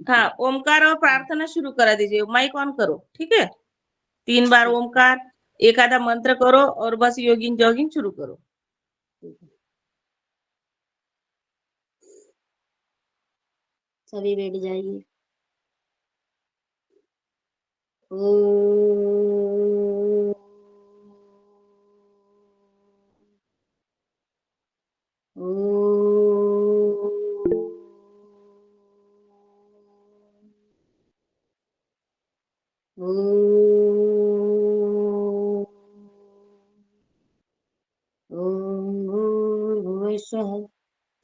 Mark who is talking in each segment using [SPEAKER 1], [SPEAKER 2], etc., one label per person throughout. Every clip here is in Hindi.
[SPEAKER 1] हाँ, ओमकार और प्रार्थना शुरू करा दीजिए, माइक ऑन करो, ठीक है? 3 बार ओमकार, एक आधा मंत्र करो और बस योगिंग जॉगिंग शुरू करो।
[SPEAKER 2] सभी बैठ जाइए। ओम भूर्भुवस्सुः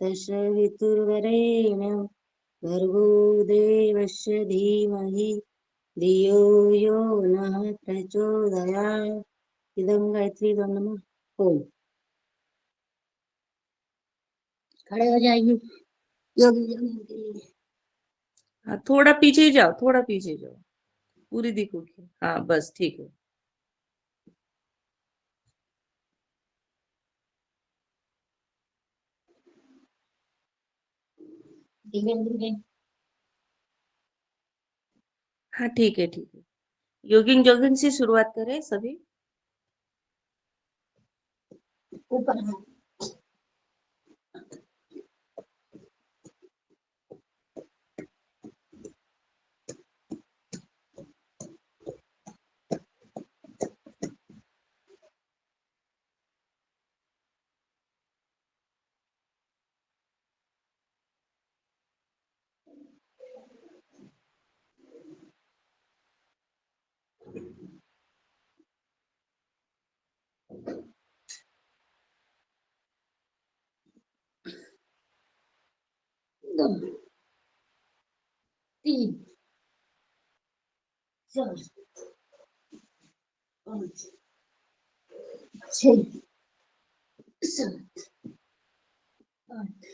[SPEAKER 2] तत्सवितुर्वरेण्यं भर्गो देवस्य धीमहि धियो यो नः प्रचोदयात्। इदं गायत्री नमः। ओम। खड़े हो जाइए योगी योगी के लिए।
[SPEAKER 1] हाँ, थोड़ा पीछे जाओ, थोड़ा पीछे जाओ, पूरी दिखोगी। हाँ, बस ठीक है। हाँ, ठीक है, ठीक है। योगिंग जॉगिंग से शुरुआत करें सभी।
[SPEAKER 2] ऊपर हाथ। दो, तीन, चार, पाँच, छः, सात, आठ,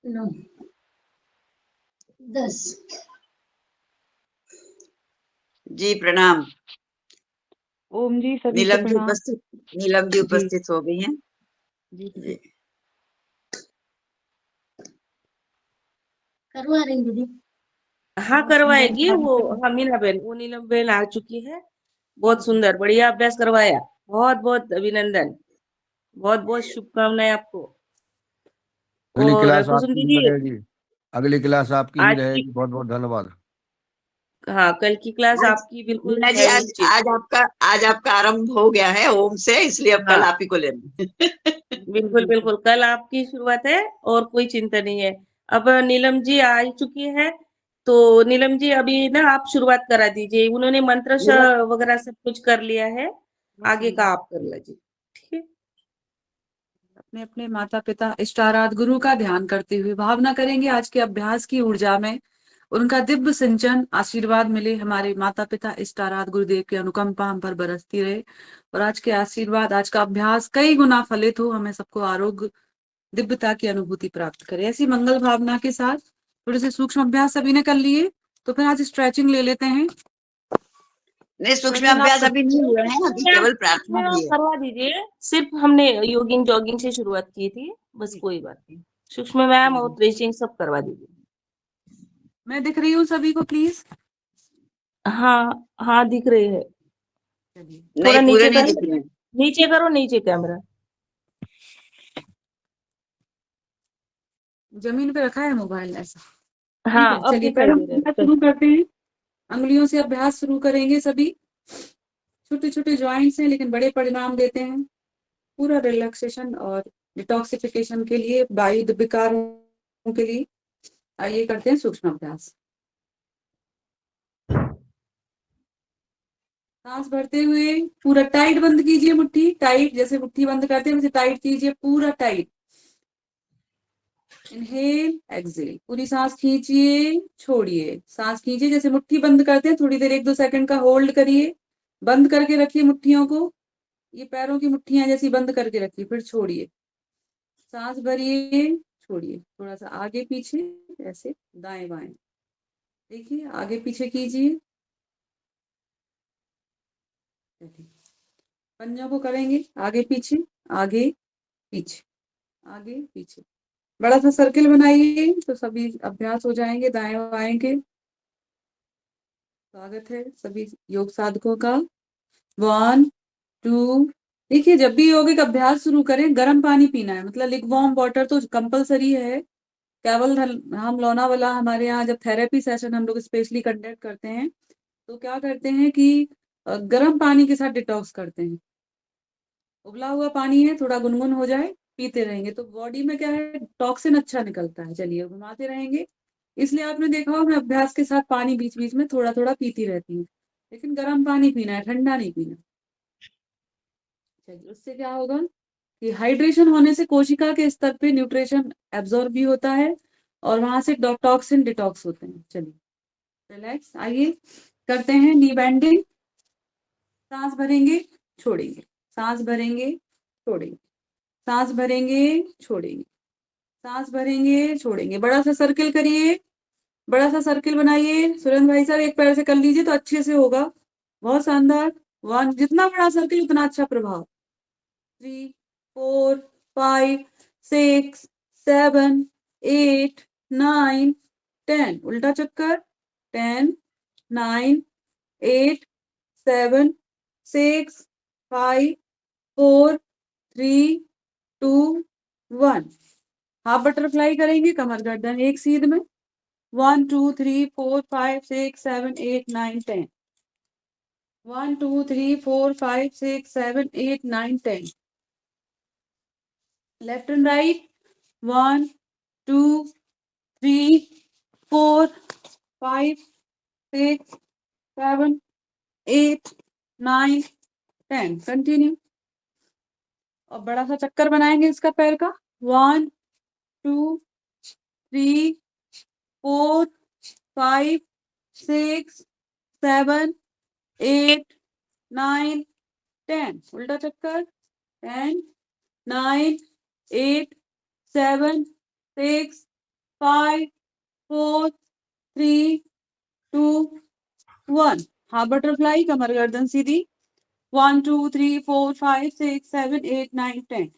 [SPEAKER 2] 9, 10।
[SPEAKER 3] जी प्रणाम।
[SPEAKER 4] ओम जी, सभी को
[SPEAKER 3] नीलम जी
[SPEAKER 4] प्रणाम।
[SPEAKER 3] उपस्थित हो गई हैं।
[SPEAKER 4] जी
[SPEAKER 3] जी
[SPEAKER 2] करवा रही दीदी।
[SPEAKER 1] हाँ, करवाएगी वो। हाँ, मीना बहन, वो नीलम बहन आ चुकी है। बहुत सुंदर, बढ़िया अभ्यास करवाया। बहुत बहुत अभिनंदन, बहुत बहुत शुभकामनाएं आपको।
[SPEAKER 5] अगली
[SPEAKER 1] और
[SPEAKER 5] क्लास
[SPEAKER 1] कुसुम
[SPEAKER 5] आपकी भी
[SPEAKER 1] दीदी,
[SPEAKER 5] रहेगी। अगली क्लास आपकी भी
[SPEAKER 1] आज की,
[SPEAKER 5] रहेगी। बहुत बहुत धन्यवाद।
[SPEAKER 1] हाँ, कल की क्लास
[SPEAKER 3] आज
[SPEAKER 1] आपकी बिल्कुल
[SPEAKER 3] मीना जी
[SPEAKER 1] है
[SPEAKER 3] आज
[SPEAKER 1] उचित।
[SPEAKER 3] आज आपका आरंभ हो गया है ओम से, इसलिए अब कल
[SPEAKER 1] हाँ,
[SPEAKER 3] आप ही को लेना।
[SPEAKER 1] बिल्कुल बिल्कुल, कल आपकी शुरुआत है और कोई चिंता नहीं है। अब नीलम जी आ ही चुकी है, तो नीलम जी अभी ना आप शुरुआत करा दीजिए। उन्होंने मंत्र वगैरह सब कुछ कर लिया है, आगे का आप कर लीजिए, ठीक है?
[SPEAKER 4] अपने अपने माता पिता इष्ट आराध्य गुरु का ध्यान करते हुए भावना करेंगे आज के अभ्यास की ऊर्जा में उनका दिव्य सिंचन आशीर्वाद मिले। हमारे माता पिता इष्ट आराध्य गुरुदेव की अनुकंपा हम पर बरसती रहे और आज के आशीर्वाद, आज का अभ्यास कई गुना फलित हो, हमें सबको आरोग्य दिव्यता की अनुभूति प्राप्त करे। ऐसी मंगल भावना के साथ थोड़े से सूक्ष्म अभ्यास सभी ने कर लिए, तो फिर आज स्ट्रेचिंग ले लेते हैं।
[SPEAKER 3] नहीं, सूक्ष्म
[SPEAKER 4] Stretching आप
[SPEAKER 3] अभ्यास अभी नहीं हुए हैं, अभी केवल प्रार्थना
[SPEAKER 1] आप
[SPEAKER 3] की है।
[SPEAKER 1] करवा दीजिए। सिर्फ हमने योगिंग जॉगिंग से शुरुआत की थी, बस कोई बात नहीं। सूक्ष्म व्यायाम और स्ट्रेचिंग सब करवा दीजिए।
[SPEAKER 4] मैं दिख रही हूँ सभी को प्लीज?
[SPEAKER 1] हाँ हाँ, दिख रही है।
[SPEAKER 4] चलिए,
[SPEAKER 1] थोड़ा
[SPEAKER 3] नहीं, पूरे
[SPEAKER 1] नीचे
[SPEAKER 3] नहीं
[SPEAKER 1] करो,
[SPEAKER 3] दिख रहे हैं।
[SPEAKER 1] नीचे करो, नीचे कैमरा।
[SPEAKER 4] जमीन पे रखा है मोबाइल ऐसा। ठीक
[SPEAKER 1] हाँ,
[SPEAKER 4] है,
[SPEAKER 1] अब
[SPEAKER 4] चलिए
[SPEAKER 1] दिखाई
[SPEAKER 4] पहले हम
[SPEAKER 1] दे रहा
[SPEAKER 4] अभ्यास
[SPEAKER 1] है।
[SPEAKER 4] शुरू करते हैं। अंगुलियों से अभ्यास शुरू करेंगे सभी। छोटे छोटे ज्वाइंट्स हैं लेकिन बड़े परिणाम देते हैं। पूरा रिलैक्सेशन और डिटॉक्सिफिकेशन के लिए, वायु विकारों के लिए। आइए करते हैं सूक्ष्म अभ्यास। सांस भरते हुए पूरा टाइट बंद कीजिए, मुट्ठी टाइट, जैसे मुट्ठी बंद करते हैं वैसे टाइट कीजिए, पूरा टाइट। इनहेल एक्सेल, पूरी सांस खींचिए, छोड़िए, सांस खींचिए, जैसे मुट्ठी बंद करते हैं, थोड़ी देर 1-2 सेकंड का होल्ड करिए, बंद करके रखिए मुट्ठियों को। ये पैरों की मुट्ठियां जैसी बंद करके रखिए, फिर छोड़िए, सांस भरिए, छोड़िए, थोड़ा सा आगे पीछे, ऐसे दाएं बाएं, देखिए आगे पीछे कीजिए। पंजों को करेंगे आगे पीछे, आगे पीछे, आगे पीछे, बड़ा सा सर्किल बनाइए तो सभी अभ्यास हो जाएंगे दाएं बाएं के। स्वागत है सभी योग साधकों का। 1 2। देखिए, जब भी योगिक अभ्यास शुरू करें गर्म पानी पीना है, मतलब लिक वार्म वाटर तो कंपलसरी है। केवल हम लोनावाला हमारे यहाँ जब थेरेपी सेशन हम लोग स्पेशली कंडक्ट करते हैं तो क्या करते हैं कि गर्म पानी के साथ डिटॉक्स करते हैं। उबला हुआ पानी है, थोड़ा गुनगुन हो जाए पीते रहेंगे तो बॉडी में क्या है, टॉक्सिन अच्छा निकलता है। चलिए घुमाते रहेंगे। इसलिए आपने देखा हो मैं अभ्यास के साथ पानी बीच बीच में थोड़ा थोड़ा पीती रहती हूँ, लेकिन गर्म पानी पीना है, ठंडा नहीं पीना। चलिए, उससे क्या होगा कि हाइड्रेशन होने से कोशिका के स्तर पे न्यूट्रिशन एब्जॉर्ब भी होता है और वहां से टॉक्सिन डिटॉक्स होते हैं। चलिए रिलैक्स, आइए करते हैं नी बेंडिंग। सांस भरेंगे, छोड़ेंगे, सांस भरेंगे, छोड़ेंगे, सांस भरेंगे, छोड़ेंगे, सांस भरेंगे, छोड़ेंगे। बड़ा सा सर्किल करिए, बड़ा सा सर्किल बनाइए। सुरेंद्र भाई साहब एक पैर से कर लीजिए तो अच्छे से होगा। बहुत शानदार। 1, जितना बड़ा सर्किल उतना अच्छा प्रभाव। 3 4 5 6 7 8 9 10। उल्टा चक्कर। 10 9 8 7 6 5 4 3 2 1। हाफ बटरफ्लाई करेंगे, कमर गर्दन एक सीध में। 1 2 3 4 5 6 7 8 9 10। 1 2 3 4 5 6 7 8 9 10। Left and right. 1 2 3 4 5 6 7 8 9 10। कंटिन्यू। और बड़ा सा चक्कर बनाएंगे इसका पैर का। 1 2 3 4 5 6 7 8 9 10। उल्टा चक्कर। 10 9 8 7 6 5 4 3 2 1। हाफ बटरफ्लाई, कमर गर्दन सीधी। 1 2 3 4 5 6 7 8 9 10।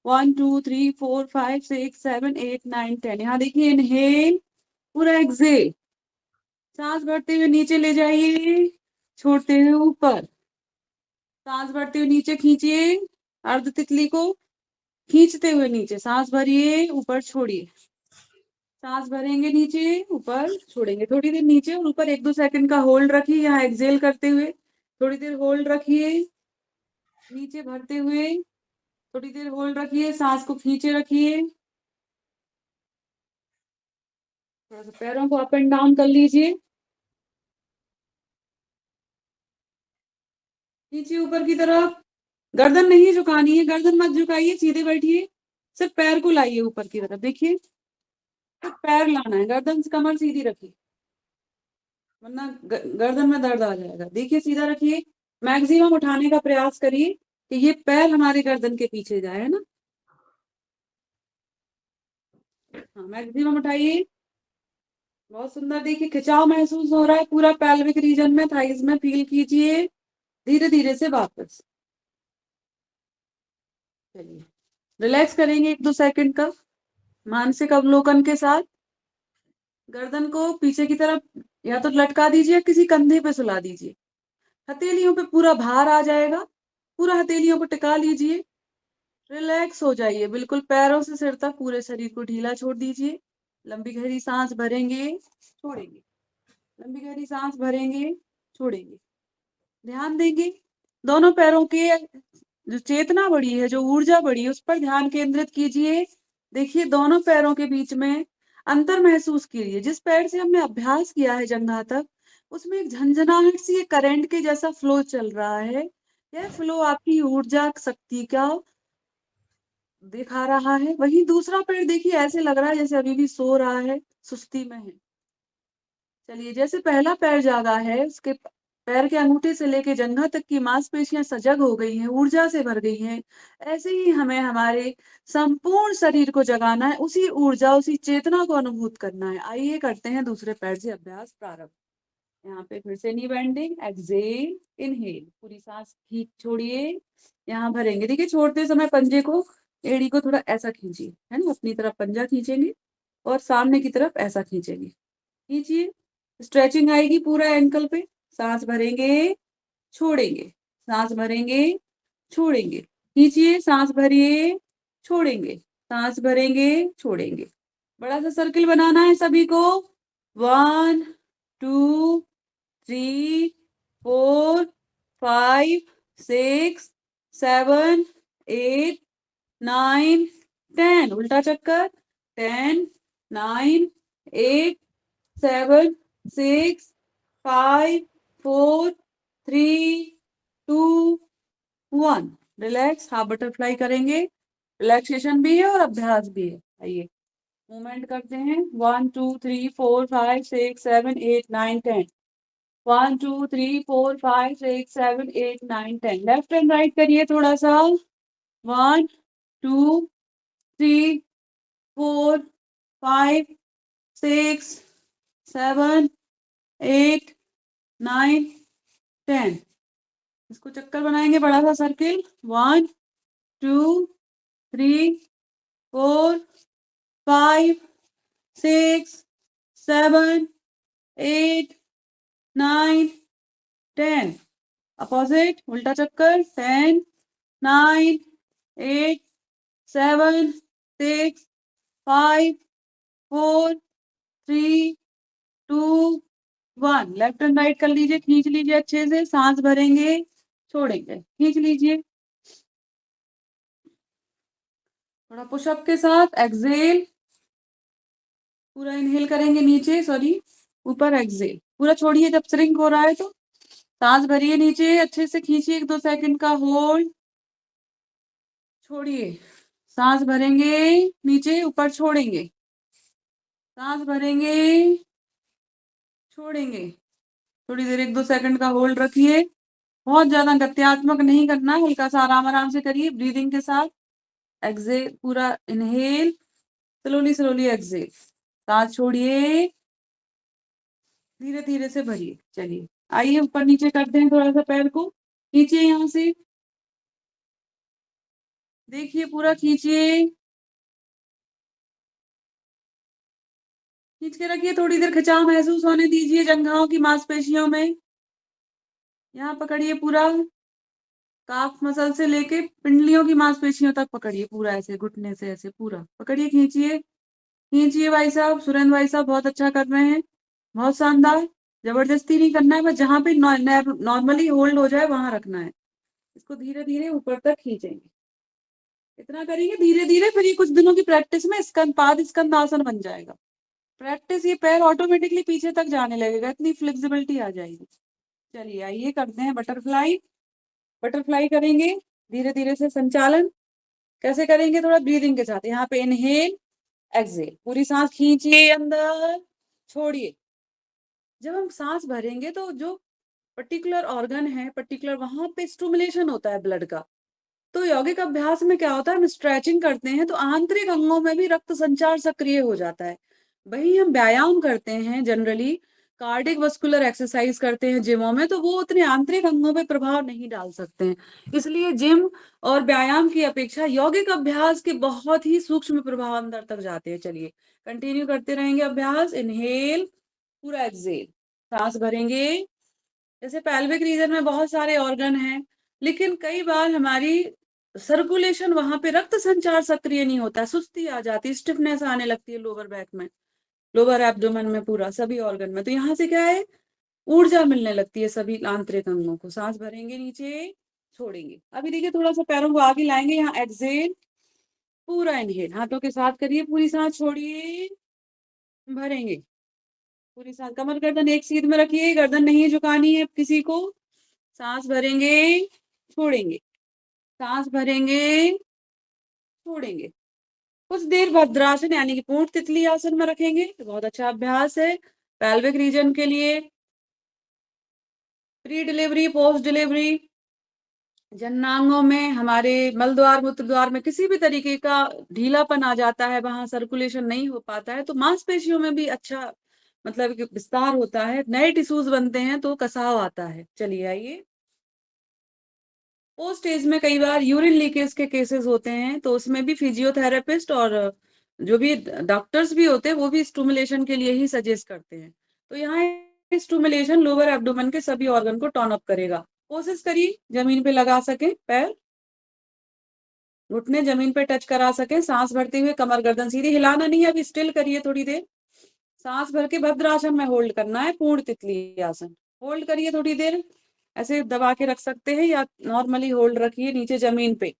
[SPEAKER 4] 1 2 3 4 5 6 7 8 9 10। यहाँ देखिए, इनहेल, पूरा एक्सेल। सांस भरते हुए नीचे ले जाइए, छोड़ते हुए ऊपर। सांस भरते हुए नीचे खींचिए, अर्ध तितली को खींचते हुए नीचे। सांस भरिए, ऊपर छोड़िए। सांस भरेंगे नीचे, ऊपर छोड़ेंगे। थोड़ी देर नीचे और ऊपर 1-2 सेकंड का होल्ड रखिए, यहाँ एक्सेल करते हुए। थोड़ी देर होल्ड रखिए, नीचे भरते हुए। थोड़ी देर होल्ड रखिए, सांस को खींचे रखिए। थोड़ा सा पैरों को अप एंड डाउन कर लीजिए। नीचे ऊपर की तरफ। गर्दन नहीं झुकानी है, गर्दन मत झुकाइए, सीधे बैठिए। सिर्फ पैर को लाइए ऊपर की तरफ। देखिए, सिर्फ पैर लाना है, गर्दन से कमर सीधी रखिए, वरना गर्दन में दर्द आ जाएगा। देखिए, सीधा रखिए। मैक्सिमम उठाने का प्रयास करिए कि ये पैर हमारे गर्दन के पीछे जाए, है ना। हाँ, मैक्सिमम उठाइए। बहुत सुंदर। देखिए, खिंचाव महसूस हो रहा है पूरा पैल्विक रीजन में, थाइज में। फील कीजिए धीरे धीरे से वापस। चलिए रिलैक्स करेंगे 1-2 सेकंड का मानसिक अवलोकन के साथ। गर्दन को पीछे की तरफ या तो लटका दीजिए, किसी कंधे पे सुला दीजिए। हथेलियों पे पूरा भार आ जाएगा, पूरा हथेलियों को टिका लीजिए। रिलैक्स हो जाइए बिल्कुल, पैरों से सिर तक पूरे शरीर को ढीला छोड़ दीजिए। लंबी गहरी सांस भरेंगे, छोड़ेंगे। लंबी गहरी सांस भरेंगे, छोड़ेंगे। ध्यान देंगे दोनों पैरों के जो चेतना बढ़ी है, जो ऊर्जा बढ़ी है, उस पर ध्यान केंद्रित कीजिए। देखिए, दोनों पैरों के बीच में अंतर महसूस कीजिए। जिस पैर से हमने अभ्यास किया है जंघा तक, उसमें एक झंझनाहट सी, एक करंट के जैसा फ्लो चल रहा है। यह फ्लो आपकी ऊर्जा शक्ति का दिखा रहा है। वहीं दूसरा पैर देखिए, ऐसे लग रहा है जैसे अभी भी सो रहा है, सुस्ती में है। चलिए, जैसे पहला पैर जागा है, उसके पैर के अंगूठे से लेके जंघा तक की मांसपेशियां सजग हो गई हैं, ऊर्जा से भर गई हैं। ऐसे ही हमें हमारे संपूर्ण शरीर को जगाना है, उसी ऊर्जा, उसी चेतना को अनुभूत करना है। आइए करते हैं दूसरे पैर से अभ्यास प्रारंभ। यहाँ पे फिर से नी बेंडिंग, एक्सेल, इनहेल, पूरी सांस खींच छोड़िए। यहाँ भरेंगे। देखिए, छोड़ते समय पंजे को एड़ी को थोड़ा ऐसा खींचिए, है ना, अपनी तरफ पंजा खींचेंगे और सामने की तरफ ऐसा खींचेंगे, खींचिए, स्ट्रेचिंग आएगी पूरा एंकल पे। सांस भरेंगे, छोड़ेंगे, सांस भरेंगे, छोड़ेंगे, खींचिए, सांस भरिए, छोड़ेंगे, सांस भरेंगे, छोड़ेंगे। बड़ा सा सर्किल बनाना है सभी को। 1 2 3 4 5 6 7 8 9 10, उल्टा चक्कर। 10 9 8 7 6 5 4 3 2 1। रिलैक्स, हाफ बटरफ्लाई करेंगे। रिलैक्सेशन भी है और अभ्यास भी है। आइए मूवमेंट करते हैं। 1 2 3 4 5 6 7 8 9 10। 1 2 3 4 5 6 7 8 9 10। लेफ्ट एंड राइट करिए थोड़ा सा। 1 2 3 4 5 6 7 8 9 10। इसको चक्कर बनाएंगे, बड़ा सा सर्किल। 1 2 3 4 5 6 7 8 9 10। अपोजिट, उल्टा चक्कर। 10 9 8 7 6 5 4 3 2 1। लेफ्ट एंड राइट कर लीजिए, खींच लीजिए अच्छे से, सांस भरेंगे, छोड़ेंगे, खींच लीजिए। थोड़ा पुशअप के साथ एक्सेल, पूरा इनहेल करेंगे नीचे, सॉरी ऊपर, एक्सेल पूरा छोड़िए जब श्रिंक हो रहा है तो। सांस भरिए नीचे, अच्छे से खींचिए, 1 2 सेकंड का होल्ड, छोड़िए, सांस भरेंगे नीचे, ऊपर छोड़ेंगे, सांस भरेंगे, छोड़ेंगे, थोड़ी देर 1 2 सेकंड का होल्ड रखिए। बहुत ज्यादा गत्यात्मक नहीं करना, हल्का सा आराम आराम से करिए ब्रीदिंग के साथ। एक्सेल, पूरा इनहेल, स्लोली स्लोली एक्सेल, सांस छोड़िए, धीरे धीरे से भरिए। चलिए आइए ऊपर नीचे करते हैं, थोड़ा सा पैर को खींचिए, यहाँ से देखिए, पूरा खींचिए, खींच के रखिए, थोड़ी देर खिंचाव महसूस होने दीजिए जंघाओं की मांसपेशियों में। यहाँ पकड़िए पूरा, काफ मसल से लेके पिंडलियों की मांसपेशियों तक पकड़िए, पूरा ऐसे घुटने से ऐसे पूरा पकड़िए, खींचिए, खींचिए भाई साहब, सुरेंद्र भाई साहब बहुत अच्छा कर रहे हैं, बहुत शानदार। जबरदस्ती नहीं करना है, बस जहां पे नॉर्मली होल्ड हो जाए वहां रखना है। इसको धीरे धीरे ऊपर तक खींचेंगे, इतना करेंगे धीरे धीरे, फिर ये कुछ दिनों की प्रैक्टिस में स्कंद पाद स्कंद आसन बन जाएगा। प्रैक्टिस, ये पैर ऑटोमेटिकली पीछे तक जाने लगेगा, इतनी फ्लेक्सिबिलिटी आ जाएगी। चलिए आइए करते हैं बटरफ्लाई। बटरफ्लाई करेंगे धीरे धीरे से, संचालन कैसे करेंगे, थोड़ा ब्रीदिंग के साथ। यहाँ पे इनहेल एक्सेल, पूरी सांस खींचिए अंदर, छोड़िए। जब हम सांस भरेंगे तो जो पर्टिकुलर ऑर्गन है, पर्टिकुलर वहां पे स्टिमुलेशन होता है ब्लड का। तो यौगिक अभ्यास में क्या होता है, हम स्ट्रेचिंग करते हैं तो आंतरिक अंगों में भी रक्त संचार सक्रिय हो जाता है। वही हम व्यायाम करते हैं जनरली, कार्डिक वस्कुलर एक्सरसाइज करते हैं जिमों में, तो वो उतने आंतरिक अंगों पे प्रभाव नहीं डाल सकते हैं। इसलिए जिम और व्यायाम की अपेक्षा यौगिक अभ्यास के बहुत ही सूक्ष्म प्रभाव अंदर तक जाते हैं। चलिए कंटिन्यू करते रहेंगे अभ्यास। इनहेल, पूरा एक्सेल, सांस भरेंगे। जैसे पैल्विक रीजन में बहुत सारे ऑर्गन हैं, लेकिन कई बार हमारी सर्कुलेशन, वहां पे रक्त संचार सक्रिय नहीं होता, सुस्ती आ जाती है, स्टिफनेस आने लगती है लोअर बैक में, लोअर एब्डोमेन में, पूरा सभी ऑर्गन में। तो यहाँ से क्या है, ऊर्जा मिलने लगती है सभी आंतरिक अंगों को। सांस भरेंगे नीचे, छोड़ेंगे। अभी देखिए थोड़ा सा पैरों को आगे लाएंगे, यहाँ एक्सेल, पूरा इनहेल, हाथों के साथ करिए, पूरी सांस छोड़िए, भरेंगे पूरी सांस। कमर गर्दन एक सीध में रखिए, गर्दन नहीं झुकानी है किसी को। सांस भरेंगे, छोड़ेंगे, सांस भरेंगे, छोड़ेंगे। कुछ देर भद्रासन यानी कि पूर्ण तितली आसन में रखेंगे, तो बहुत अच्छा अभ्यास है पैल्विक रीजन के लिए। प्री डिलीवरी, पोस्ट डिलीवरी, जननांगों में, हमारे मल द्वार मूत्र द्वार में किसी भी तरीके का ढीलापन आ जाता है, वहां सर्कुलेशन नहीं हो पाता है, तो मांसपेशियों में भी अच्छा मतलब कि विस्तार होता है, नए टिश्यूज बनते हैं, तो कसाव आता है। चलिए आइए वो स्टेज में कई बार यूरिन लीकेज के केसेस होते हैं, तो उसमें भी फिजियोथेरेपिस्ट और जो भी डॉक्टर्स भी होते हैं वो भी स्टिमुलेशन के लिए ही सजेस्ट करते हैं। तो यहाँ स्टिमुलेशन लोअर एब्डोमेन के सभी ऑर्गन को टर्न अप करेगा। कोशिश करिए जमीन पे लगा सके पैर, घुटने जमीन पे टच करा सके, सांस भरते हुए कमर गर्दन सीधी, हिलाना नहीं है, अभी स्टिल करिए थोड़ी देर। सांस भर के भद्रासन में होल्ड करना है, पूर्ण तितली आसन। होल्ड करिए थोड़ी देर, ऐसे दबा के रख सकते हैं या नॉर्मली होल्ड रखिए नीचे जमीन पे।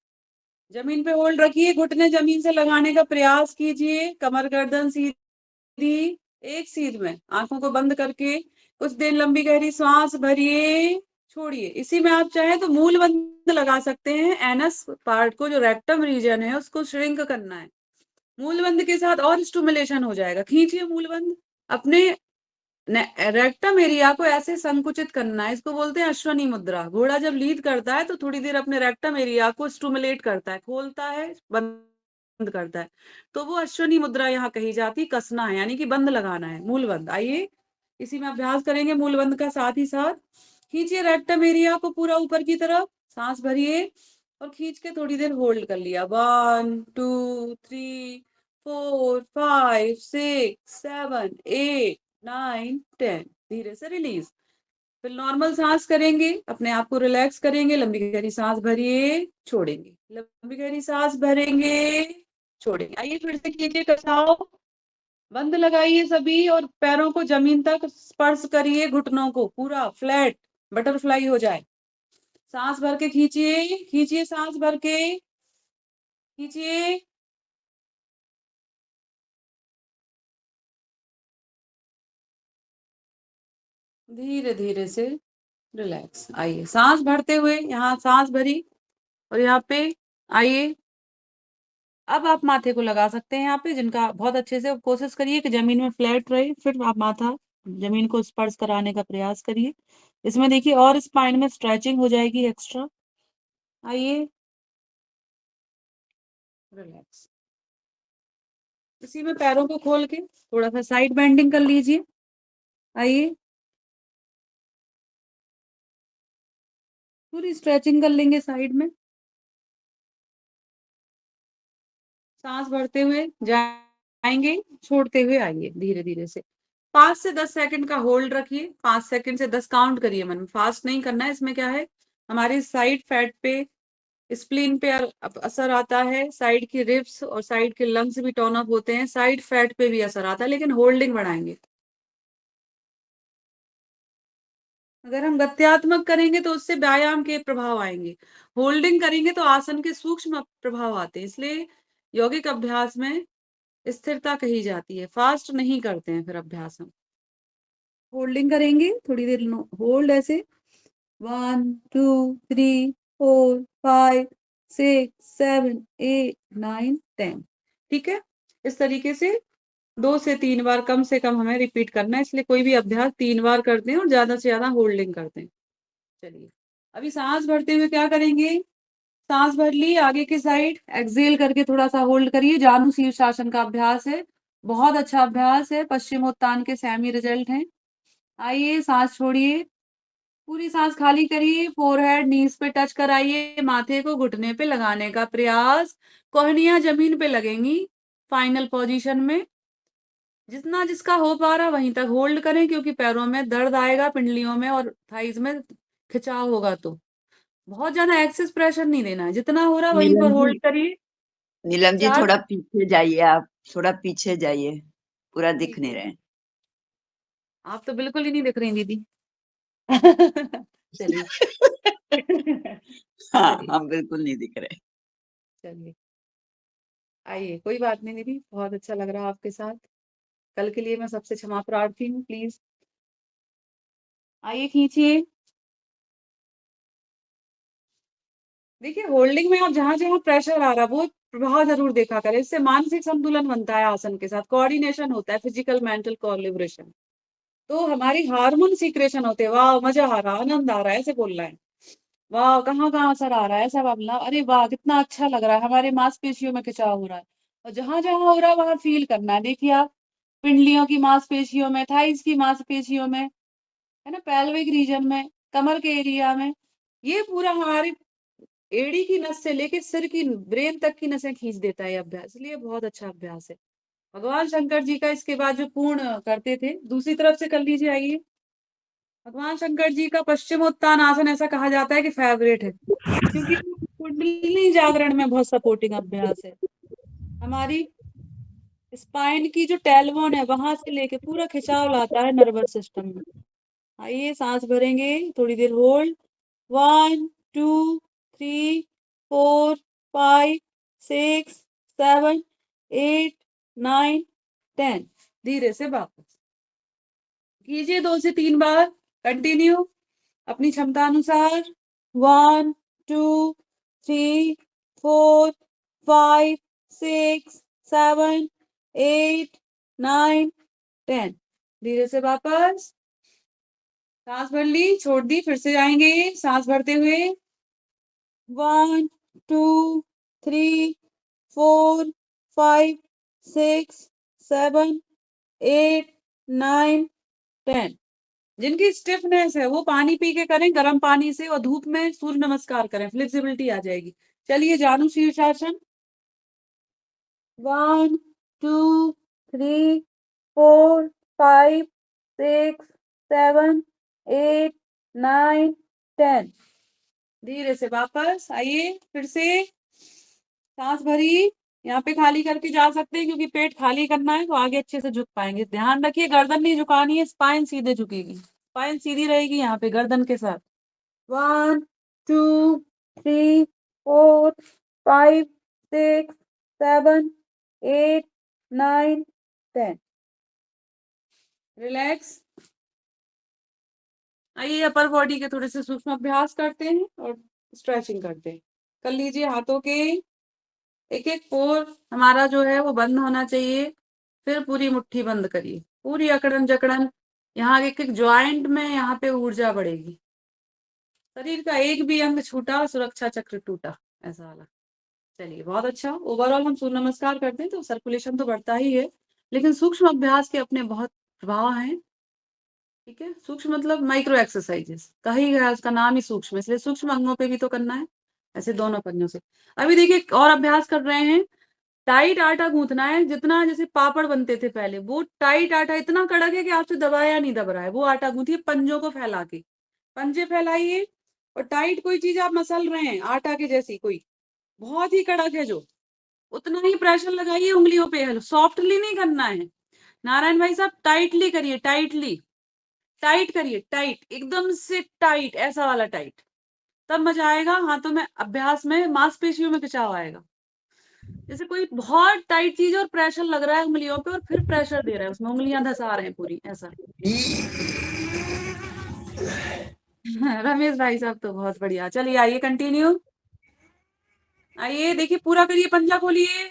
[SPEAKER 4] जमीन पे होल्ड रखिए, घुटने जमीन से लगाने का प्रयास कीजिए, कमर गर्दन सीधी, एक सीध में आंखों को बंद करके कुछ देर लंबी गहरी सांस भरिए, छोड़िए। इसी में आप चाहे तो मूल बंद लगा सकते हैं, एनस पार्ट को जो रेक्टम रीजन है उसको श्रिंक करना है। मूल बंद के साथ और स्टिमुलेशन हो जाएगा। खींचिए मूल बंद, अपने रेक्टम एरिया को ऐसे संकुचित करना है, इसको बोलते हैं अश्वनी मुद्रा। घोड़ा जब लीड करता है तो थोड़ी देर अपने रेक्टम एरिया को स्टिमुलेट करता है, खोलता है बंद करता है, तो वो अश्वनी मुद्रा यहाँ कही जाती है। कसना है यानी कि बंद लगाना है, मूल बंद। आइए इसी में अभ्यास करेंगे मूल बंद का। साथ ही साथ खींचिए रेक्टम एरिया को पूरा ऊपर की तरफ, सांस भरिए और खींच के थोड़ी देर होल्ड कर लिया। 1 2 3 4 5 6 7 8 9 10, धीरे से रिलीज। फिर नॉर्मल सांस करेंगे, अपने आप को रिलैक्स करेंगे, लंबी गहरी सांस भरिए, छोड़ेंगे, लंबी गहरी सांस भरेंगे, छोड़ेंगे। आइए फिर से कीजिए कसाव, बंद लगाइए सभी और पैरों को जमीन तक स्पर्श करिए, घुटनों को पूरा फ्लैट बटरफ्लाई हो जाए। सांस भर के खींचिए, खींचिए सांस भर के, खींचिए। धीरे धीरे से रिलैक्स। आइए सांस भरते हुए यहाँ सांस भरी और यहाँ पे आइए। अब आप माथे को लगा सकते हैं यहाँ पे, जिनका बहुत अच्छे से कोशिश करिए कि जमीन में फ्लैट रहे, फिर आप माथा जमीन को स्पर्श कराने का प्रयास करिए। इसमें देखिए और स्पाइन में स्ट्रेचिंग हो जाएगी एक्स्ट्रा। आइए रिलैक्स। इसी में पैरों को खोल के थोड़ा सा साइड बेंडिंग कर लीजिए। आइए पूरी स्ट्रेचिंग कर लेंगे साइड में। सांस भरते हुए जाएंगे, छोड़ते हुए आइए धीरे धीरे से। 5 से 10 सेकंड का होल्ड रखिए, 5 सेकंड से 10 काउंट करिए मन में, फास्ट नहीं करना है। इसमें क्या है, हमारी साइड फैट पे, स्प्लीन पे असर आता है, साइड की रिब्स और साइड के लंग्स भी टर्न अप होते हैं, साइड फैट पे भी असर आता है, लेकिन होल्डिंग बढ़ाएंगे। अगर हम गत्यात्मक करेंगे तो उससे व्यायाम के प्रभाव आएंगे, होल्डिंग करेंगे तो आसन के सूक्ष्म प्रभाव आते हैं। इसलिए यौगिक अभ्यास में स्थिरता कही जाती है, फास्ट नहीं करते हैं फिर अभ्यास हम। होल्डिंग करेंगे थोड़ी देर, होल्ड ऐसे 1 2 3 4 5 6 7 8 9 10। ठीक है, इस तरीके से 2 से 3 बार कम से कम हमें रिपीट करना है, इसलिए कोई भी अभ्यास 3 बार करते हैं और ज्यादा से ज्यादा होल्डिंग करते हैं। चलिए अभी सांस भरते हुए क्या करेंगे, सांस भर ली आगे की साइड, एक्सेल करके थोड़ा सा होल्ड करिए। जानु शीर्षासन का अभ्यास है, बहुत अच्छा अभ्यास है, पश्चिमोत्तान के सेमी रिजल्ट हैं। आइए सांस छोड़िए, पूरी सांस खाली करिए, फोरहेड नीज पे टच कराइए, माथे को घुटने पे लगाने का प्रयास, कोहनियां जमीन पे लगेंगी फाइनल पोजीशन में। जितना जिसका हो पा रहा वहीं तक होल्ड करें, क्योंकि पैरों में दर्द आएगा, पिंडलियों में और थाइज में खिंचाव होगा, तो बहुत ज्यादा एक्सेस प्रेशर नहीं देना है, जितना हो रहा वहीं पर
[SPEAKER 3] नीलम जी,
[SPEAKER 4] होल्ड करिए।
[SPEAKER 3] नीलम जी
[SPEAKER 4] 4
[SPEAKER 3] थोड़ा पीछे जाइए, आप थोड़ा पीछे जाइए, पूरा दिख
[SPEAKER 4] ठीक
[SPEAKER 3] नहीं
[SPEAKER 4] है,
[SPEAKER 3] रहे।
[SPEAKER 4] आप तो बिल्कुल ही नहीं दिख रही दीदी। चलिए।
[SPEAKER 3] हाँ,
[SPEAKER 4] चलिए
[SPEAKER 3] हम बिल्कुल नहीं दिख रहे।
[SPEAKER 4] चलिए आइए, कोई बात नहीं दीदी, बहुत अच्छा लग रहा है आपके साथ। कल के लिए मैं सबसे क्षमा प्रार्थी हूँ, प्लीज। आइए खींचिए। देखिए होल्डिंग में आप जहां जहां प्रेशर आ रहा है वो प्रभाव जरूर देखा करें, इससे मानसिक संतुलन बनता है, आसन के साथ कोऑर्डिनेशन होता है, फिजिकल मेंटल कोलिब्रेशन, तो हमारी हार्मोन सीक्रेशन होते हैं। वाह मजा आ रहा, आनंद आ रहा है, ऐसे बोलना है। वाह कहाँ कहाँ असर आ रहा है, ऐसा बोलना। अरे वाह कितना अच्छा लग रहा है, हमारे मांसपेशियों में खिंचाव हो रहा है, और जहां जहां हो रहा है वहां फील करना है। देखिए आप पिंडलियों की मांसपेशियों में, थाइस की मांसपेशियों में, है ना, पेल्विक रीजन में, कमर के एरिया में, ये पूरा हमारे एड़ी की नस से लेके सिर की ब्रेन तक की नसें खींच देता है ये अभ्यास, इसलिए बहुत अच्छा अभ्यास है। भगवान शंकर जी का इसके बाद जो पूर्ण करते थे, दूसरी तरफ से कर लीजिए। आइए, भगवान शंकर जी का पश्चिमोत्तान आसन ऐसा कहा जाता है कि फेवरेट है, क्योंकि कुंडलिनी जागरण में बहुत सपोर्टिंग अभ्यास है। हमारी स्पाइन की जो टेलबोन है वहां से लेके पूरा खिंचाव लाता है नर्वस सिस्टम में। आइए, सांस भरेंगे, थोड़ी देर होल्ड। 1 2 3 4 5 6 7 8 9 10। धीरे से वापस कीजिए 2 से 3 बार कंटिन्यू अपनी क्षमता अनुसार। 1 2 3 4 5 6 7 8 9 10। धीरे से वापस, सांस भर ली, छोड़ दी, फिर से जाएंगे सांस भरते हुए। 1 2 3 4 5 6 7 8 9 10। जिनकी स्टिफनेस है वो पानी पी के करें, गर्म पानी से, और धूप में सूर्य नमस्कार करें, फ्लेक्सिबिलिटी आ जाएगी। चलिए, जानू शीर्षासन। 1 2 3 4 5 6 7 8 9 10। धीरे से वापस आइए, फिर से सांस भरी, यहाँ पे खाली करके जा सकते हैं, क्योंकि पेट खाली करना है तो आगे अच्छे से झुक पाएंगे। ध्यान रखिए, गर्दन नहीं झुकानी है, स्पाइन सीधे झुकेगी, स्पाइन सीधी रहेगी यहाँ पे गर्दन के साथ। 1 2 3 4 5 6 7 8 9 10। रिलैक्स। आइए, अपर बॉडी के थोड़े से सूक्ष्म अभ्यास करते हैं और स्ट्रेचिंग करते हैं। कर लीजिए, हाथों के एक एक पोर हमारा जो है वो बंद होना चाहिए। फिर पूरी मुट्ठी बंद करिए, पूरी अकड़न जकड़न, यहाँ एक एक ज्वाइंट में यहाँ पे ऊर्जा बढ़ेगी। शरीर का एक भी अंग छूटा, सुरक्षा चक्र टूटा, ऐसा वाला। चलिए, बहुत अच्छा। ओवरऑल हम सूर्य नमस्कार करते हैं तो सर्कुलेशन तो बढ़ता ही है, लेकिन सूक्ष्म अभ्यास के अपने बहुत प्रभाव हैं। ठीक है, सूक्ष्म मतलब माइक्रो एक्सरसाइजेस, कही गया उसका नाम ही सूक्ष्म, इसलिए सूक्ष्म अंगों पे भी तो करना है, ऐसे दोनों पंजों से। अभी देखिए, एक और अभ्यास कर रहे हैं। टाइट आटा गूंथना है, जितना जैसे पापड़ बनते थे पहले, वो टाइट आटा इतना कड़क है कि आपसे दबाया नहीं दब रहा है, वो आटा गूंथिए पंजों को फैला के। पंजे फैलाइए, और टाइट कोई चीज आप मसल रहे हैं आटा के जैसी, कोई बहुत ही कड़क है जो, उतना ही प्रेशर लगाइए उंगलियों पे, सॉफ्टली नहीं करना है। नारायण भाई साहब, टाइटली करिए, टाइटली, टाइट करिए, टाइट, एकदम से टाइट, ऐसा वाला टाइट, तब मजा आएगा। हाथों में अभ्यास में मांसपेशियों में खिंचाव आएगा। जैसे कोई बहुत टाइट चीज और प्रेशर लग रहा है उंगलियों पे, और फिर प्रेशर दे रहा है उसमें, उंगलियां धसा रहे हैं पूरी, ऐसा। रमेश भाई साहब तो बहुत बढ़िया। चलिए, आइए कंटिन्यू। आइए, देखिए, पूरा करिए, पंजा खोलिए,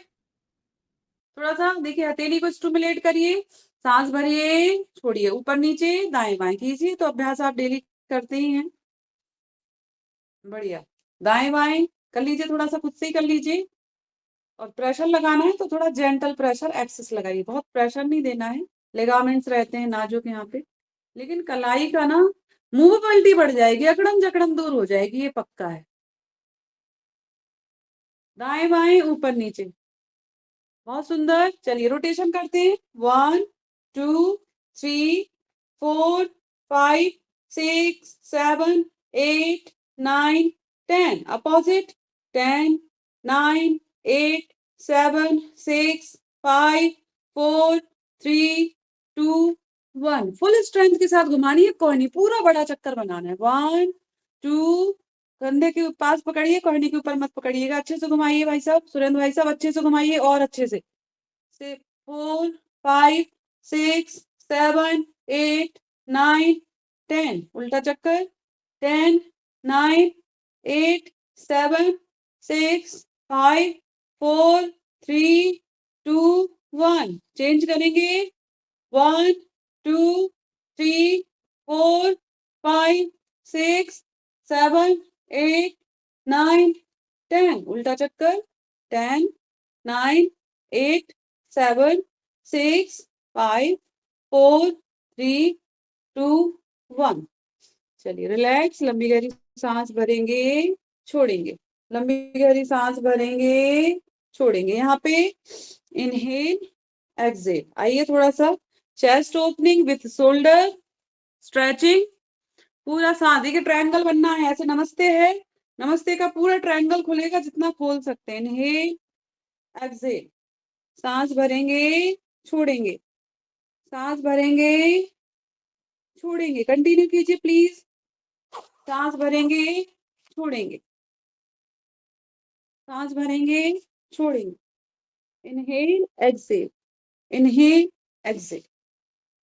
[SPEAKER 4] थोड़ा सा देखिए, हथेली को स्टिमुलेट करिए, सांस भरिए, छोड़िए, ऊपर नीचे दाएं बाएं कीजिए। तो अभ्यास आप डेली करते ही हैं, बढ़िया। दाएं बाएं कर लीजिए, थोड़ा सा खुद से ही कर लीजिए। और प्रेशर लगाना है तो थोड़ा जेंटल प्रेशर, एक्सेस लगाइए, बहुत प्रेशर नहीं देना है। लिगामेंट्स रहते हैं नाजुक यहाँ पे, लेकिन कलाई का ना मूवेबिलिटी बढ़ जाएगी, अकड़न जकड़न दूर हो जाएगी, ये पक्का है। दाएं बाएं, ऊपर नीचे, बहुत सुंदर। चलिए, रोटेशन करते हैं। 1 2 3 4 5 6 7 8 9 10। अपोजिट। 10 9 8 7 6 5 4 3 2 1। फुल स्ट्रेंथ के साथ घुमानी है, कोहनी पूरा बड़ा चक्कर बनाना है। 1 2, कंधे के पास पकड़िए, कोहनी के ऊपर मत पकड़िएगा, अच्छे से घुमाइए भाई साहब, सुरेंद्र भाई साहब, अच्छे से घुमाइए, और अच्छे से। 4 5 6 7 8 9 10। उल्टा चक्कर। 10 9 8 7 6 5 4 3 2 1। चेंज करेंगे। 1 2 3 4 5 6 7 8 9 10। उल्टा चक्कर। 10 9 8 7 6 5 4 3 2 1। चलिए, रिलैक्स, लंबी गहरी सांस भरेंगे, छोड़ेंगे। लंबी गहरी सांस भरेंगे, छोड़ेंगे। यहाँ पे इनहेल एक्सेल। आइए थोड़ा सा chest opening with shoulder stretching. पूरा सांस, देखिए ट्रायंगल बनना है, ऐसे नमस्ते है, नमस्ते का पूरा ट्रायंगल खुलेगा जितना खोल सकते हैं। इनहेल एक्सेल, सांस भरेंगे, छोड़ेंगे, सांस भरेंगे, छोड़ेंगे। कंटिन्यू कीजिए प्लीज। सांस भरेंगे, छोड़ेंगे, सांस भरेंगे, छोड़ेंगे। Inhale exhale, inhale exhale,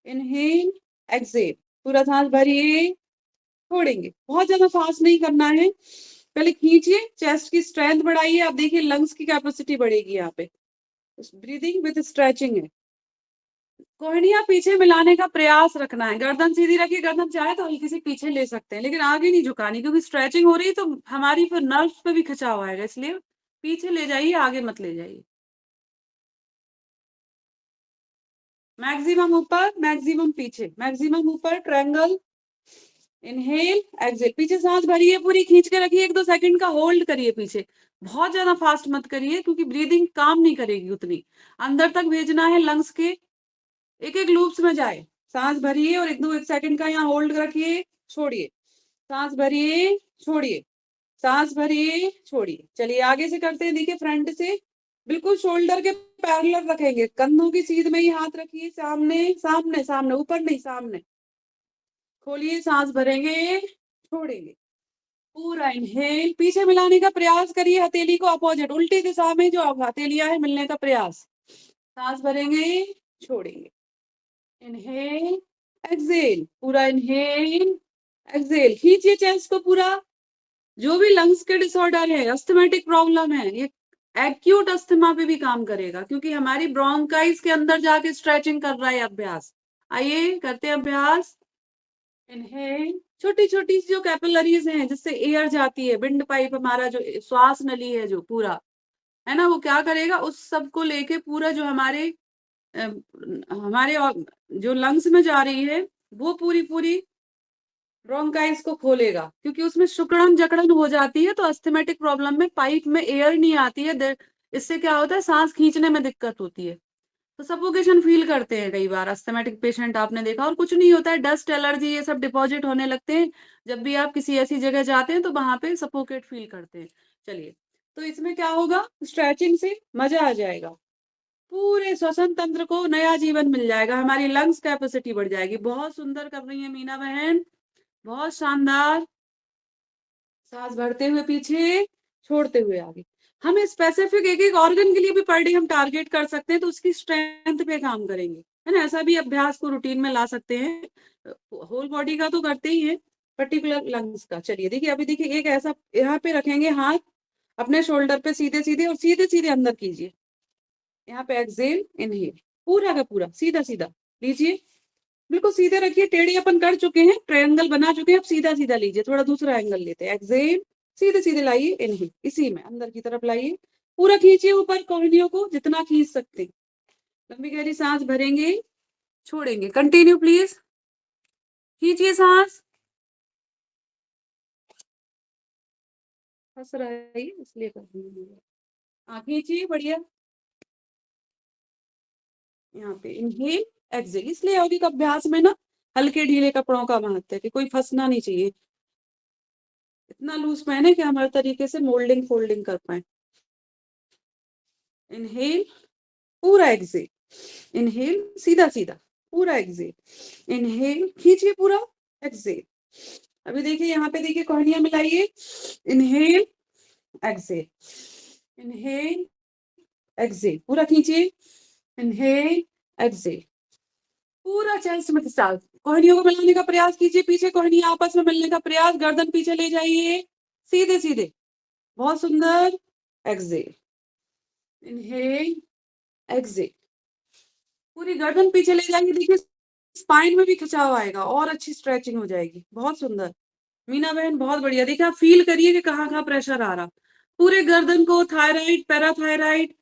[SPEAKER 4] inhale exhale. पूरा सांस भरिए, छोड़ेंगे। बहुत ज्यादा फास्ट नहीं करना है, पहले खींचिए, चेस्ट की स्ट्रेंथ बढ़ाइए। आप देखिए लंग्स की कैपेसिटी बढ़ेगी यहाँ पे। ब्रीदिंग विद स्ट्रेचिंग है। कोहनियां पीछे मिलाने का प्रयास रखना है। गर्दन सीधी रखिए, गर्दन चाहे तो हल्की सी पीछे ले सकते हैं, लेकिन आगे नहीं झुकानी, क्योंकि स्ट्रेचिंग हो रही है तो हमारी फिर नर्व्स पे भी खिंचाव आएगा, इसलिए पीछे ले जाइए, आगे मत ले जाइए। मैक्सिमम ऊपर, मैक्सिमम पीछे, मैक्सिमम ऊपर ट्रायंगल। इनहेल एक्सेल, पीछे सांस भरिए, पूरी खींच के रखिए, 1-2 सेकंड का होल्ड करिए पीछे। बहुत ज्यादा फास्ट मत करिए, क्योंकि ब्रीदिंग काम नहीं करेगी उतनी। अंदर तक भेजना है लंग्स के, एक एक लूप्स में जाए। सांस भरिए और 1-2 सेकंड का यहाँ होल्ड रखिए, छोड़िए, सांस भरिए, छोड़िए, सांस भरिए, छोड़िए। चलिए आगे से करते हैं। देखिए फ्रंट से बिल्कुल शोल्डर के पैरेलल रखेंगे, कंधों की सीध में ही हाथ रखिए, सामने सामने सामने, ऊपर नहीं सामने। खोलिए, सांस भरेंगे, छोड़ेंगे। पूरा इनहेल, पीछे मिलाने का प्रयास करिए, हथेली को अपोजिट उल्टी दिशा में जो हथेलियां है मिलने का प्रयास। सांस भरेंगे, छोड़ेंगे। इनहेल एक्सेल, पूरा इनहेल एक्सेल। खींचिए चेस्ट को पूरा। जो भी लंग्स के डिसऑर्डर है, अस्थमेटिक प्रॉब्लम है, ये एक्यूट अस्थमा पे भी काम करेगा, क्योंकि हमारी ब्रोंकाइस के अंदर जाके स्ट्रेचिंग कर रहा है अभ्यास। आइए करते हैं अभ्यास। इनहेल, छोटी छोटी जो कैपिलरीज हैं जिससे एयर जाती है, विंड पाइप, हमारा जो श्वास नली है जो पूरा है ना, वो क्या करेगा, उस सब को लेके पूरा जो हमारे जो लंग्स में जा रही है वो पूरी पूरी ब्रोंकाइस को खोलेगा, क्योंकि उसमें सिकुड़न जकड़न हो जाती है तो अस्थमेटिक प्रॉब्लम में पाइप में एयर नहीं आती है। इससे क्या होता है, सांस खींचने में दिक्कत होती है, तो सफोकेशन फील करते हैं कई बार अस्थमेटिक पेशेंट, आपने देखा। और कुछ नहीं होता है, डस्ट एलर्जी ये सब डिपॉजिट होने लगते हैं जब भी आप किसी ऐसी जगह जाते हैं, तो वहां पे सफोकेट फील करते हैं। चलिए, तो इसमें क्या होगा, स्ट्रेचिंग से मजा आ जाएगा, पूरे श्वसन तंत्र को नया जीवन मिल जाएगा, हमारी लंग्स कैपेसिटी बढ़ जाएगी। बहुत सुंदर कर रही है मीना बहन, बहुत शानदार। सांस भरते हुए पीछे, छोड़ते हुए आगे। हम स्पेसिफिक एक एक ऑर्गन के लिए भी पर डे हम टारगेट कर सकते हैं, तो उसकी स्ट्रेंथ पे काम करेंगे, है ना। ऐसा भी अभ्यास को रूटीन में ला सकते हैं। होल बॉडी का तो करते ही है, पर्टिकुलर लंग्स का। चलिए देखिए, अभी देखिए एक ऐसा यहाँ पे रखेंगे हाथ अपने शोल्डर पे सीधे सीधे, और सीधे सीधे अंदर कीजिए। यहाँ पे एक्सेल, इनहेल, पूरा का पूरा सीधा सीधा लीजिए, बिल्कुल सीधे रखिए। टेढ़ी अपन कर चुके हैं, ट्रायंगल बना चुके हैं, अब सीधा सीधा लीजिए, थोड़ा दूसरा एंगल लेते हैं। एक्सेल, सीधे सीधे लाइए, इनहेल, इसी में अंदर की तरफ लाइए, पूरा खींचिए ऊपर कोहनियों को जितना खींच सकते हैं। लंबी गहरी सांस भरेंगे, छोड़ेंगे। कंटिन्यू प्लीज, खींचिए सांस। फंस रहा है ये, इसलिए कर रही हूँ। हाँ खींचिए, बढ़िया। यहाँ पे इनहेल एक्सेल, इसलिए यौगिक अभ्यास में ना हल्के ढीले कपड़ों का महत्व है, कि कोई फंसना नहीं चाहिए, इतना लूज पहने कि हम हर तरीके से मोल्डिंग फोल्डिंग कर पाए। इनहेल, पूरा एक्सेल, इनहेल, सीधा सीधा, पूरा एक्सेल, इनहेल, खींचिए पूरा, एक्सेल। अभी देखिए यहाँ पे, देखिए कोहनियां मिलाइए, इनहेल एक्सेल, इनहेल एक्सेल, पूरा खींचिए, इनहेल एक्सेल, पूरा चेस्ट में खिंचाव। कोहनियों को मिलाने का प्रयास कीजिए, पीछे कोहनियां आपस में मिलने का प्रयास, गर्दन पीछे ले जाइए, सीधे सीधे, बहुत सुंदर। एक्सेल, इनहेल एक्सेल, पूरी गर्दन पीछे ले जाएंगे, देखिए स्पाइन में भी खिंचाव आएगा और अच्छी स्ट्रेचिंग हो जाएगी। बहुत सुंदर मीना बहन, बहुत बढ़िया। देखिए आप फील करिए कि कहाँ कहाँ प्रेशर आ रहा, पूरे गर्दन को, थायराइड, पैराथायराइड,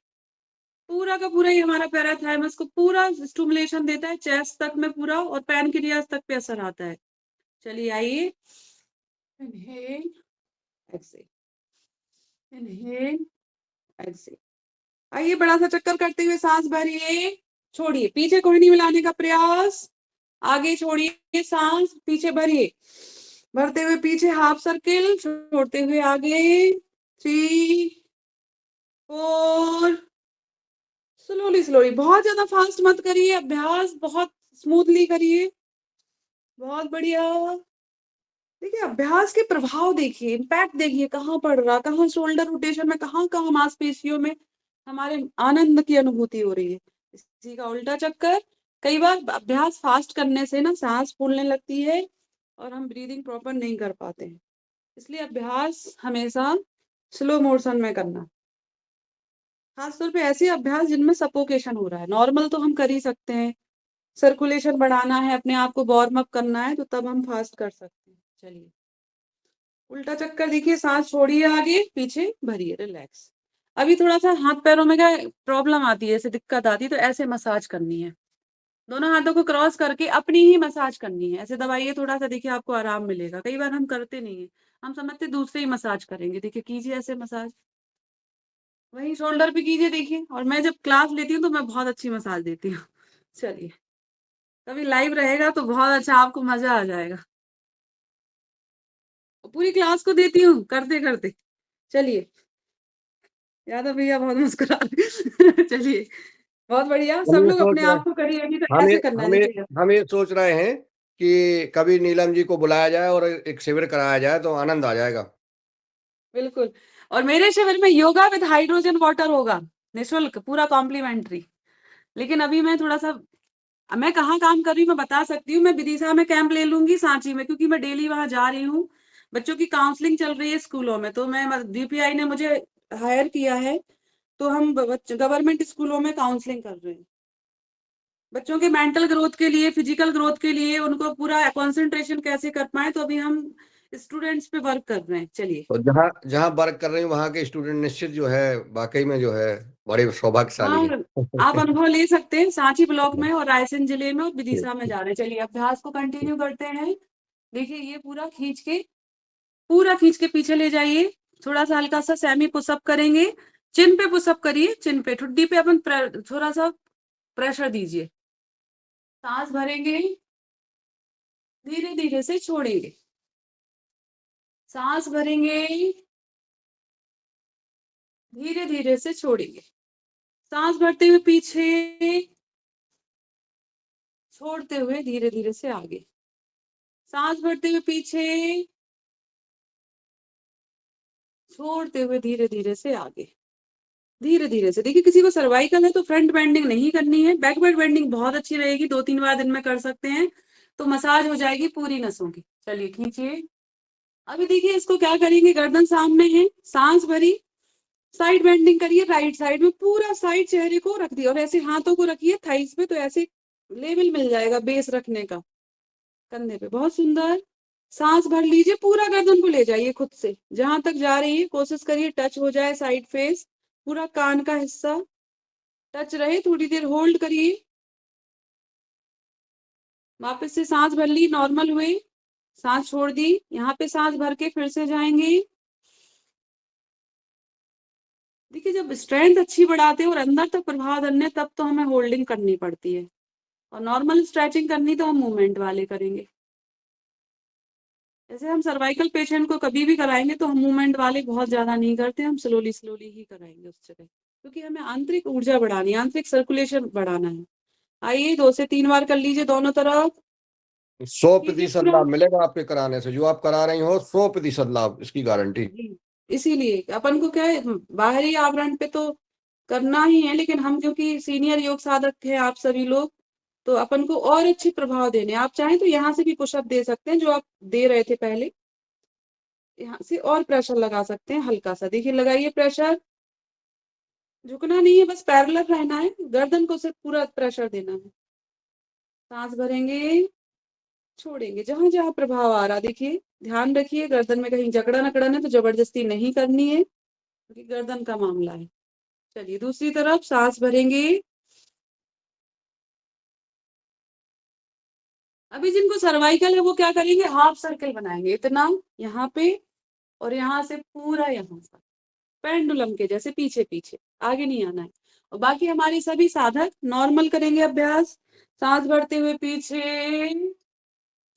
[SPEAKER 4] पूरा का पूरा ही हमारा पैराथाइमस को पूरा स्टिमुलेशन देता है, चेस्ट तक में पूरा, और पैनक्रियाज तक पे असर आता है। चलिए आइए, इनहेल एक्सेल, इनहेल, एक्सेल। आइए बड़ा सा चक्कर करते हुए सांस भरिए, छोड़िए, पीछे कोई नहीं मिलाने का प्रयास, आगे छोड़िए सांस, पीछे भरिए, भरते हुए पीछे हाफ सर्किल, छोड़ते हुए आगे, 3 4, स्लोली स्लोली, बहुत ज्यादा फास्ट मत करिए, अभ्यास बहुत स्मूथली करिए, बहुत बढ़िया। देखिए अभ्यास के प्रभाव देखिए, इम्पैक्ट देखिए, कहाँ पड़ रहा, कहाँ शोल्डर रोटेशन में, कहाँ कहाँ मांसपेशियों में हमारे आनंद की अनुभूति हो रही है। इसी का उल्टा चक्कर, कई बार अभ्यास फास्ट करने से ना सांस फूलने लगती है और हम ब्रीदिंग प्रॉपर नहीं कर पाते हैं, इसलिए अभ्यास हमेशा स्लो मोशन में करना, खासतौर पे ऐसे अभ्यास जिनमें सफोकेशन हो रहा है। नॉर्मल तो हम कर ही सकते हैं, सर्कुलेशन बढ़ाना है, अपने आप को वार्म अप करना है, तो तब हम फास्ट कर सकते हैं। चलिए उल्टा चक्कर देखिए, सांस छोड़िए, आगे पीछे भरिए, रिलैक्स। अभी थोड़ा सा हाथ पैरों में क्या प्रॉब्लम आती है, ऐसे दिक्कत आती है, तो ऐसे मसाज करनी है, दोनों हाथों को क्रॉस करके अपनी ही मसाज करनी है, ऐसे दबाइए थोड़ा सा, देखिए आपको आराम मिलेगा। कई बार हम करते नहीं है, हम समझते दूसरे ही मसाज करेंगे, देखिए कीजिए ऐसे मसाज, वही शोल्डर पे कीजिए देखिए। और मैं जब क्लास लेती हूँ तो मैं बहुत अच्छी मसाज देती हूँ। चलिए कभी लाइव रहेगा तो बहुत अच्छा, आपको मजा आ जाएगा, पूरी क्लास को देती हूँ करते करते। चलिए यादव भैया बहुत मुस्कुरा रहे। चलिए बहुत बढ़िया,
[SPEAKER 5] हम
[SPEAKER 4] सब
[SPEAKER 5] ये
[SPEAKER 4] लोग
[SPEAKER 5] सोच
[SPEAKER 4] अपने
[SPEAKER 5] रहे
[SPEAKER 4] आप को करिए, अभी तो
[SPEAKER 5] हम ये
[SPEAKER 4] ऐसे करना है
[SPEAKER 5] हम ये
[SPEAKER 4] देखिएगा।
[SPEAKER 5] हम ये सोच रहे हैं कि कभी नीलम जी को बुलाया जाए और एक शिविर कराया जाए तो आनंद आ जाएगा।
[SPEAKER 4] बिल्कुल, और मेरे शिविर में योगा विद हाइड्रोजन वाटर होगा, निशुल्क, पूरा कॉम्प्लीमेंट्री। लेकिन अभी मैं थोड़ा सा, मैं कहाँ काम कर रही हूँ मैं बता सकती हूँ, मैं विदिशा में कैंप ले लूंगी, सांची में, क्योंकि मैं डेली वहां जा रही हूँ। बच्चों की काउंसलिंग चल रही है स्कूलों में, तो मैं डीपीआई ने मुझे हायर किया है, तो हम गवर्नमेंट स्कूलों में काउंसलिंग कर रहे हैं बच्चों के मेंटल ग्रोथ के लिए, फिजिकल ग्रोथ के लिए, उनको पूरा कंसंट्रेशन कैसे कर पाए, तो अभी हम स्टूडेंट्स पे वर्क कर रहे हैं। चलिए
[SPEAKER 5] तो जहाँ जहाँ वर्क कर रही हूँ वहाँ के स्टूडेंट निश्चित जो है वाकई में जो है बड़े सौभाग्यशाली
[SPEAKER 4] हाँ, आप
[SPEAKER 5] हैं।
[SPEAKER 4] अनुभव ले सकते हैं, सांची ब्लॉक में और रायसेन जिले में और विदिशा में जा रहे हैं। चलिए अभ्यास को कंटिन्यू करते हैं। देखिए ये पूरा खींच के पीछे ले जाइए, थोड़ा सा हल्का सा सेमी पुशअप करेंगे, चिन पे पुशअप करिए, चिन पे, ठुड्डी पे अपन थोड़ा सा प्रेशर दीजिए, सांस भरेंगे, धीरे धीरे से छोड़ेंगे, सांस भरेंगे, धीरे धीरे से छोड़ेंगे, सांस भरते हुए पीछे, छोड़ते हुए धीरे धीरे से आगे, सांस भरते हुए पीछे, छोड़ते हुए धीरे धीरे से आगे, धीरे धीरे से। देखिए किसी को सर्वाइकल है तो फ्रंट बेंडिंग नहीं करनी है, बैकवर्ड बेंडिंग बहुत अच्छी रहेगी, 2-3 बार दिन में कर सकते हैं, तो मसाज हो जाएगी पूरी नसों की। चलिए खींचिए। अभी देखिए इसको क्या करेंगे, गर्दन सामने है, सांस भरी, साइड बेंडिंग करिए, राइट साइड में पूरा साइड चेहरे को रख दिया, और ऐसे हाथों को रखिए थाइस पे, तो ऐसे लेवल मिल जाएगा बेस रखने का कंधे पे। बहुत सुंदर। सांस भर लीजिए, पूरा गर्दन को ले जाइए खुद से जहां तक जा रही है, कोशिश करिए टच हो जाए साइड फेस, पूरा कान का हिस्सा टच रहे, थोड़ी देर होल्ड करिए, वापस से सांस भर ली, नॉर्मल हुए, सांस छोड़ दी, यहाँ पे सांस भर के फिर से जाएंगे। देखिए जब स्ट्रेंथ अच्छी बढ़ाते हैं और अंदर तक प्रभाव करने, तब तो हमें होल्डिंग करनी पड़ती है, और नॉर्मल स्ट्रेचिंग करनी तो हम मूवमेंट वाले करेंगे। जैसे हम सर्वाइकल पेशेंट को कभी भी कराएंगे तो हम मूवमेंट वाले बहुत ज्यादा नहीं करते, हम स्लोली स्लोली ही कराएंगे उस जगह, क्योंकि हमें आंतरिक ऊर्जा बढ़ानी है, आंतरिक सर्कुलेशन बढ़ाना है। आइए 2 से 3 बार कर लीजिए दोनों तरफ।
[SPEAKER 5] 100%
[SPEAKER 4] पूरा,
[SPEAKER 5] लाभ मिलेगा आपके कराने से, जो आप करा रही हो 100% लाभ, इसकी गारंटी।
[SPEAKER 4] जी, इसीलिए अपन को क्या है, बाहरी आवरण पे तो करना ही है, लेकिन हम क्योंकि सीनियर योग साधक हैं आप सभी लोग, तो अपन को और अच्छे प्रभाव देने, आप चाहें तो यहाँ से भी पुशअप दे सकते हैं जो आप दे रहे थे पहले, यहाँ से और प्रेशर लगा सकते हैं हल्का सा। देखिए लगाइए प्रेशर, झुकना नहीं है, बस पैरेलल रहना है, गर्दन को सिर्फ पूरा प्रेशर देना है। सांस भरेंगे, छोड़ेंगे, जहां जहां प्रभाव आ रहा देखिए, ध्यान रखिए गर्दन में कहीं जकड़न अकड़न है तो जबरदस्ती नहीं करनी है, क्योंकि गर्दन का मामला है। चलिए दूसरी तरफ सांस भरेंगे। अभी जिनको सर्वाइकल है वो क्या करेंगे, हाफ सर्कल बनाएंगे, इतना यहाँ पे, और यहाँ से पूरा यहाँ तक, पेंडुलम के जैसे पीछे पीछे, आगे नहीं आना है। और बाकी हमारे सभी साधक नॉर्मल करेंगे अभ्यास, सांस भरते हुए पीछे,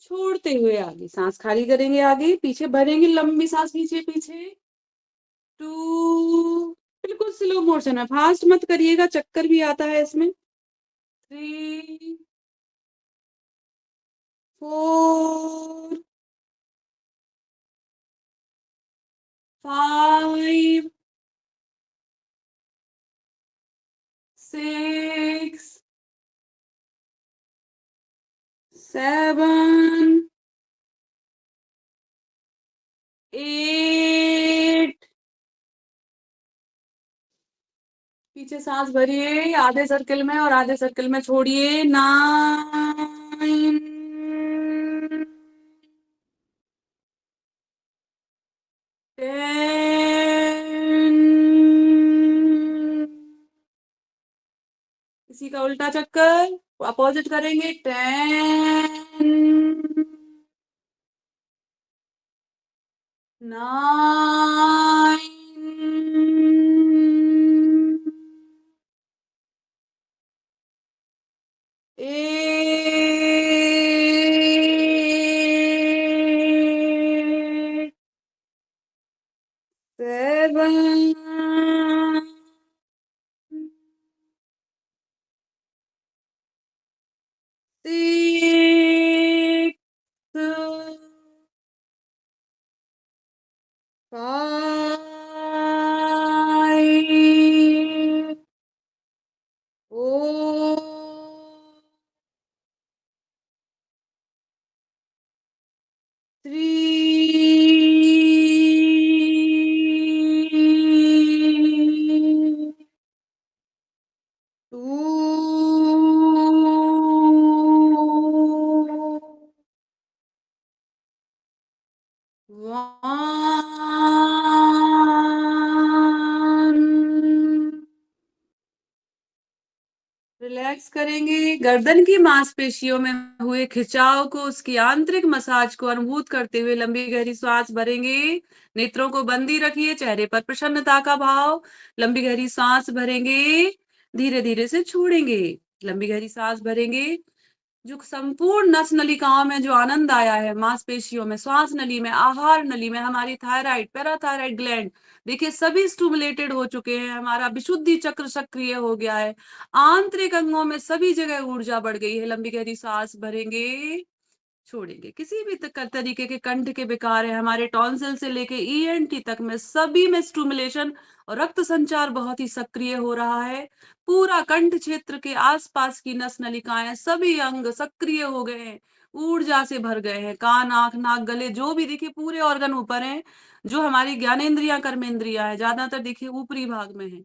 [SPEAKER 4] छोड़ते हुए आगे, सांस खाली करेंगे आगे पीछे, भरेंगे लंबी सांस नीचे पीछे, 2, बिल्कुल स्लो मोशन में, फास्ट मत करिएगा, चक्कर भी आता है इसमें, 3, 4, 5, 6, 7, 8, पीछे सांस भरिए आधे सर्कल में और आधे सर्कल में छोड़िए, 9, 10, इसी का उल्टा चक्कर अपोजिट करेंगे, 10, 9, 8, 7, 6, 5, 4, 3, 2, 1, रिलैक्स करेंगे, गर्दन की मांसपेशियों में हुए खिंचाव को, उसकी आंतरिक मसाज को अनुभूत करते हुए लंबी गहरी सांस भरेंगे, नेत्रों को बंद ही रखिए, चेहरे पर प्रसन्नता का भाव, लंबी गहरी सांस भरेंगे, धीरे धीरे से छोड़ेंगे, लंबी गहरी सांस भरेंगे, जो संपूर्ण नस नलिकाओं में जो आनंद आया है, मांसपेशियों में, श्वास नली में, आहार नली में, हमारी थायराइड, पैराथायराइड ग्लैंड, देखिए सभी स्टिमुलेटेड हो चुके हैं, हमारा विशुद्धि चक्र सक्रिय हो गया है, आंतरिक अंगों में सभी जगह ऊर्जा बढ़ गई है, लंबी गहरी सांस भरेंगे, छोड़ेंगे, किसी भी तरीके के कंठ के विकार है, हमारे टॉन्सिल से लेके ईएनटी तक में सभी में स्टिमुलेशन और रक्त संचार बहुत ही सक्रिय हो रहा है, पूरा कंठ क्षेत्र के आसपास की नस नलिकाएं सभी अंग सक्रिय हो गए हैं, ऊर्जा से भर गए हैं, कान, आंख, नाक, गले, जो भी देखिए पूरे ऑर्गन ऊपर हैं, जो हमारी ज्ञानेंद्रियां, कर्मेंद्रियां है, ज्यादातर देखिए ऊपरी भाग में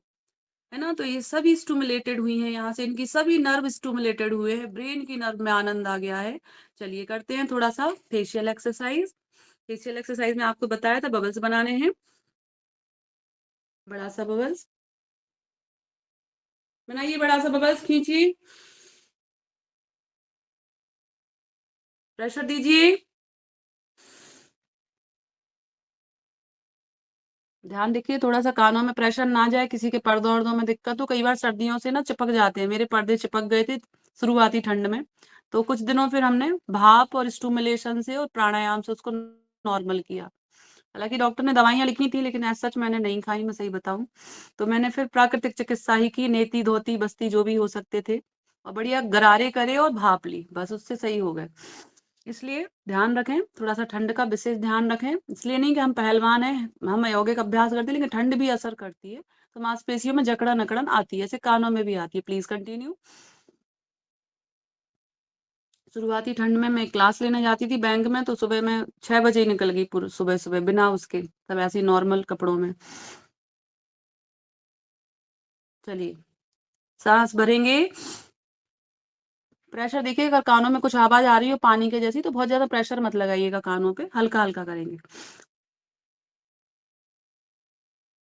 [SPEAKER 4] है ना, तो ये सभी स्टिमुलेटेड हुई हैं, यहाँ से इनकी सभी नर्व स्टिमुलेटेड हुए हैं, ब्रेन की नर्व में आनंद आ गया है। चलिए करते हैं थोड़ा सा फेशियल एक्सरसाइज। फेशियल एक्सरसाइज में आपको बताया था बबल्स बनाने हैं, बड़ा सा बबल्स बनाइए, बड़ा सा बबल्स खींचिए, प्रेशर दीजिए, ध्यान देखिए थोड़ा सा कानों में प्रेशर ना जाए, किसी के पर्दों वर्दों में दिक्कत हो, कई बार सर्दियों से ना चिपक जाते हैं, मेरे पर्दे चिपक गए थे शुरुआती ठंड में, तो कुछ दिनों फिर हमने भाप और स्टिमुलेशन से और प्राणायाम से उसको नॉर्मल किया। हालांकि डॉक्टर ने दवाइयां लिखी थी, लेकिन ऐसा सच मैंने नहीं खाई, मैं सही बताऊं तो मैंने फिर प्राकृतिक चिकित्सा ही की, नेती धोती बस्ती जो भी हो सकते थे, और बढ़िया गरारे करे और भाप ली, बस उससे सही हो गए। इसलिए ध्यान रखें, थोड़ा सा ठंड का विशेष ध्यान रखें, इसलिए नहीं कि हम पहलवान हैं, हम यौगिक अभ्यास करते हैं, लेकिन ठंड भी असर करती है, तो मांसपेशियों में जकड़न अकड़न आती है, ऐसे कानों में भी आती है। Please continue. शुरुआती ठंड में मैं क्लास लेने जाती थी बैंक में, तो सुबह में 6 बजे ही निकल गई, पूरे सुबह सुबह बिना उसके, सब ऐसे नॉर्मल कपड़ों में। चलिए सांस भरेंगे, प्रेशर देखिए, अगर कानों में कुछ आवाज आ रही हो पानी के जैसी, तो बहुत ज्यादा प्रेशर मत लगाइएगा कानों पे, हल्का हल्का करेंगे,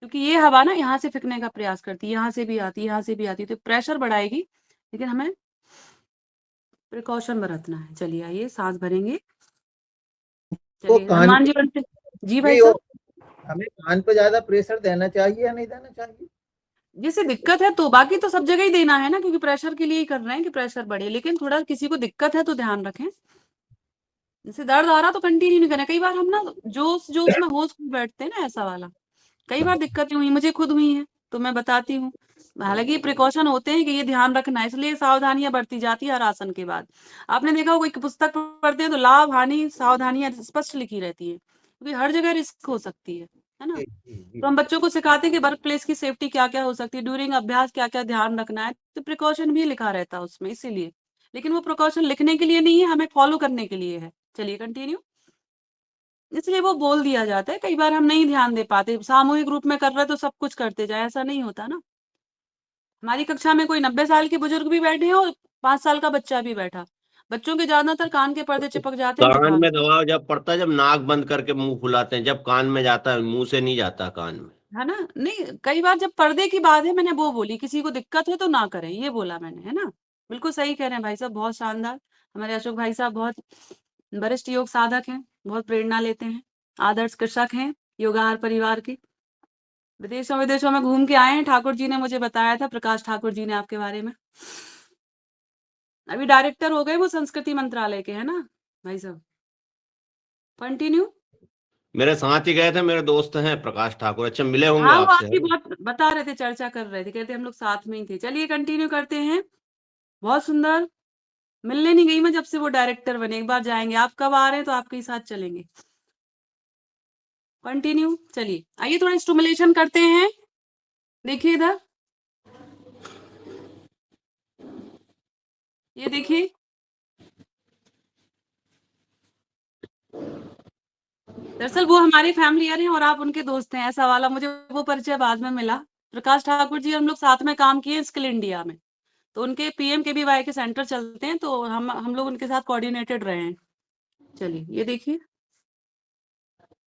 [SPEAKER 4] क्योंकि ये हवा ना यहाँ से फेंकने का प्रयास करती है, यहाँ से भी आती है, यहाँ से भी आती है, तो प्रेशर बढ़ाएगी, लेकिन हमें प्रिकॉशन बरतना है। चलिए आइए सांस भरेंगे,
[SPEAKER 5] वो
[SPEAKER 4] चलिए हनुमान जी बनते जी भाई
[SPEAKER 5] वो
[SPEAKER 4] साहब।
[SPEAKER 6] हमें कान पे ज्यादा प्रेशर देना चाहिए या नहीं देना चाहिए?
[SPEAKER 4] जैसे दिक्कत है तो बाकी तो सब जगह ही देना है ना, क्योंकि प्रेशर के लिए ही कर रहे हैं कि प्रेशर बढ़े, लेकिन थोड़ा किसी को दिक्कत है तो ध्यान रखें। जैसे दर्द आ रहा तो कंटिन्यू नहीं करना। कई बार हम ना जो उसमें होश खो बैठते हैं ना, ऐसा वाला कई बार दिक्कतें हुई, मुझे खुद हुई हैं, तो मैं बताती हूँ। हालांकि प्रिकॉशन होते हैं कि ये ध्यान रखना है, इसलिए सावधानियां बरती जाती है हर आसन के बाद। आपने देखा होगा, कोई पुस्तक पढ़ते हैं तो लाभ हानि सावधानियां स्पष्ट लिखी रहती है, क्योंकि हर जगह रिस्क हो सकती है ना।
[SPEAKER 6] जी जी जी।
[SPEAKER 4] तो हम बच्चों को सिखाते हैं कि वर्क प्लेस की सेफ्टी क्या क्या हो सकती है, ड्यूरिंग अभ्यास क्या क्या ध्यान रखना है, तो प्रिकॉशन भी लिखा रहता है उसमें, इसीलिए। लेकिन वो प्रिकॉशन लिखने के लिए नहीं है, हमें फॉलो करने के लिए है। चलिए कंटिन्यू। इसलिए वो बोल दिया जाता है, कई बार हम नहीं ध्यान दे पाते, सामूहिक रूप में कर रहे तो सब कुछ करते जाए, ऐसा नहीं होता ना। हमारी कक्षा में कोई 90 साल के बुजुर्ग भी बैठे हैं और 5 साल का बच्चा भी बैठा। बच्चों के ज्यादातर कान के पर्दे चिपक जाते हैं
[SPEAKER 7] कान
[SPEAKER 4] बुखार
[SPEAKER 7] में
[SPEAKER 4] में,
[SPEAKER 7] दबाव जब पड़ता है, जब नाक बंद करके मुंह फुलाते हैं, जब कान में जाता है, मुंह से नहीं जाता कान में।
[SPEAKER 4] है ना। नहीं, कई बार जब पर्दे की बात है, मैंने वो बोली किसी को दिक्कत है तो ना करें, ये बोला मैंने, है ना। बिल्कुल सही कह रहे हैं भाई साहब, बहुत शानदार। हमारे अशोक भाई साहब बहुत वरिष्ठ योग साधक हैं, बहुत प्रेरणा लेते हैं, आदर्श कृषक हैं, योगाहार परिवार के, विदेशों विदेशों में घूम के आए हैं। ठाकुर जी ने मुझे बताया था, प्रकाश ठाकुर जी ने, आपके बारे में। अभी डायरेक्टर हो गए वो संस्कृति मंत्रालय के, है ना भाई साहब। कंटिन्यू।
[SPEAKER 7] मेरे साथ ही गए थे, मेरे दोस्त हैं प्रकाश ठाकुर, अच्छा मिले होंगे
[SPEAKER 4] हाँ, वो
[SPEAKER 7] आपसे, है
[SPEAKER 4] आपकी
[SPEAKER 7] ना?
[SPEAKER 4] बहुत बता रहे थे, चर्चा कर रहे थे, कहते हम लोग साथ में ही थे। चलिए कंटिन्यू करते हैं। बहुत सुंदर। मिलने नहीं गई मैं जब से वो डायरेक्टर बने, एक बार जाएंगे। आप कब आ रहे हैं तो आपके ही साथ चलेंगे। कंटिन्यू। चलिए आइए थोड़ा स्टिमुलेशन करते हैं। देखिए इधर, ये देखिए, दरअसल वो हमारे फैमिलियर हैं और आप उनके दोस्त हैं, ऐसा वाला। मुझे वो परिचय बाद में मिला। प्रकाश ठाकुर जी हम लोग साथ में काम किए स्किल इंडिया में, तो उनके PMKVY के सेंटर चलते हैं, तो हम लोग उनके साथ कोऑर्डिनेटेड रहे हैं। चलिए ये देखिए,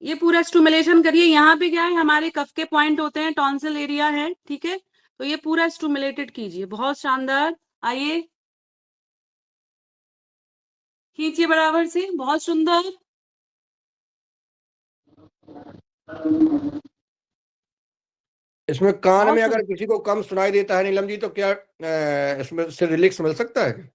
[SPEAKER 4] ये पूरा स्टिमुलेशन करिए। यहाँ पे क्या है, हमारे कफ के पॉइंट होते हैं, टॉन्सिल एरिया है, ठीक है। तो ये पूरा स्टिमुलेटेड कीजिए, बहुत शानदार। आइए खींचिए बराबर से, बहुत सुंदर।
[SPEAKER 5] इसमें कान
[SPEAKER 4] बहुत
[SPEAKER 5] में अगर
[SPEAKER 4] सुंदर।
[SPEAKER 5] किसी को कम सुनाई देता है नीलम जी, तो क्या इसमें से रिलैक्स मिल सकता है?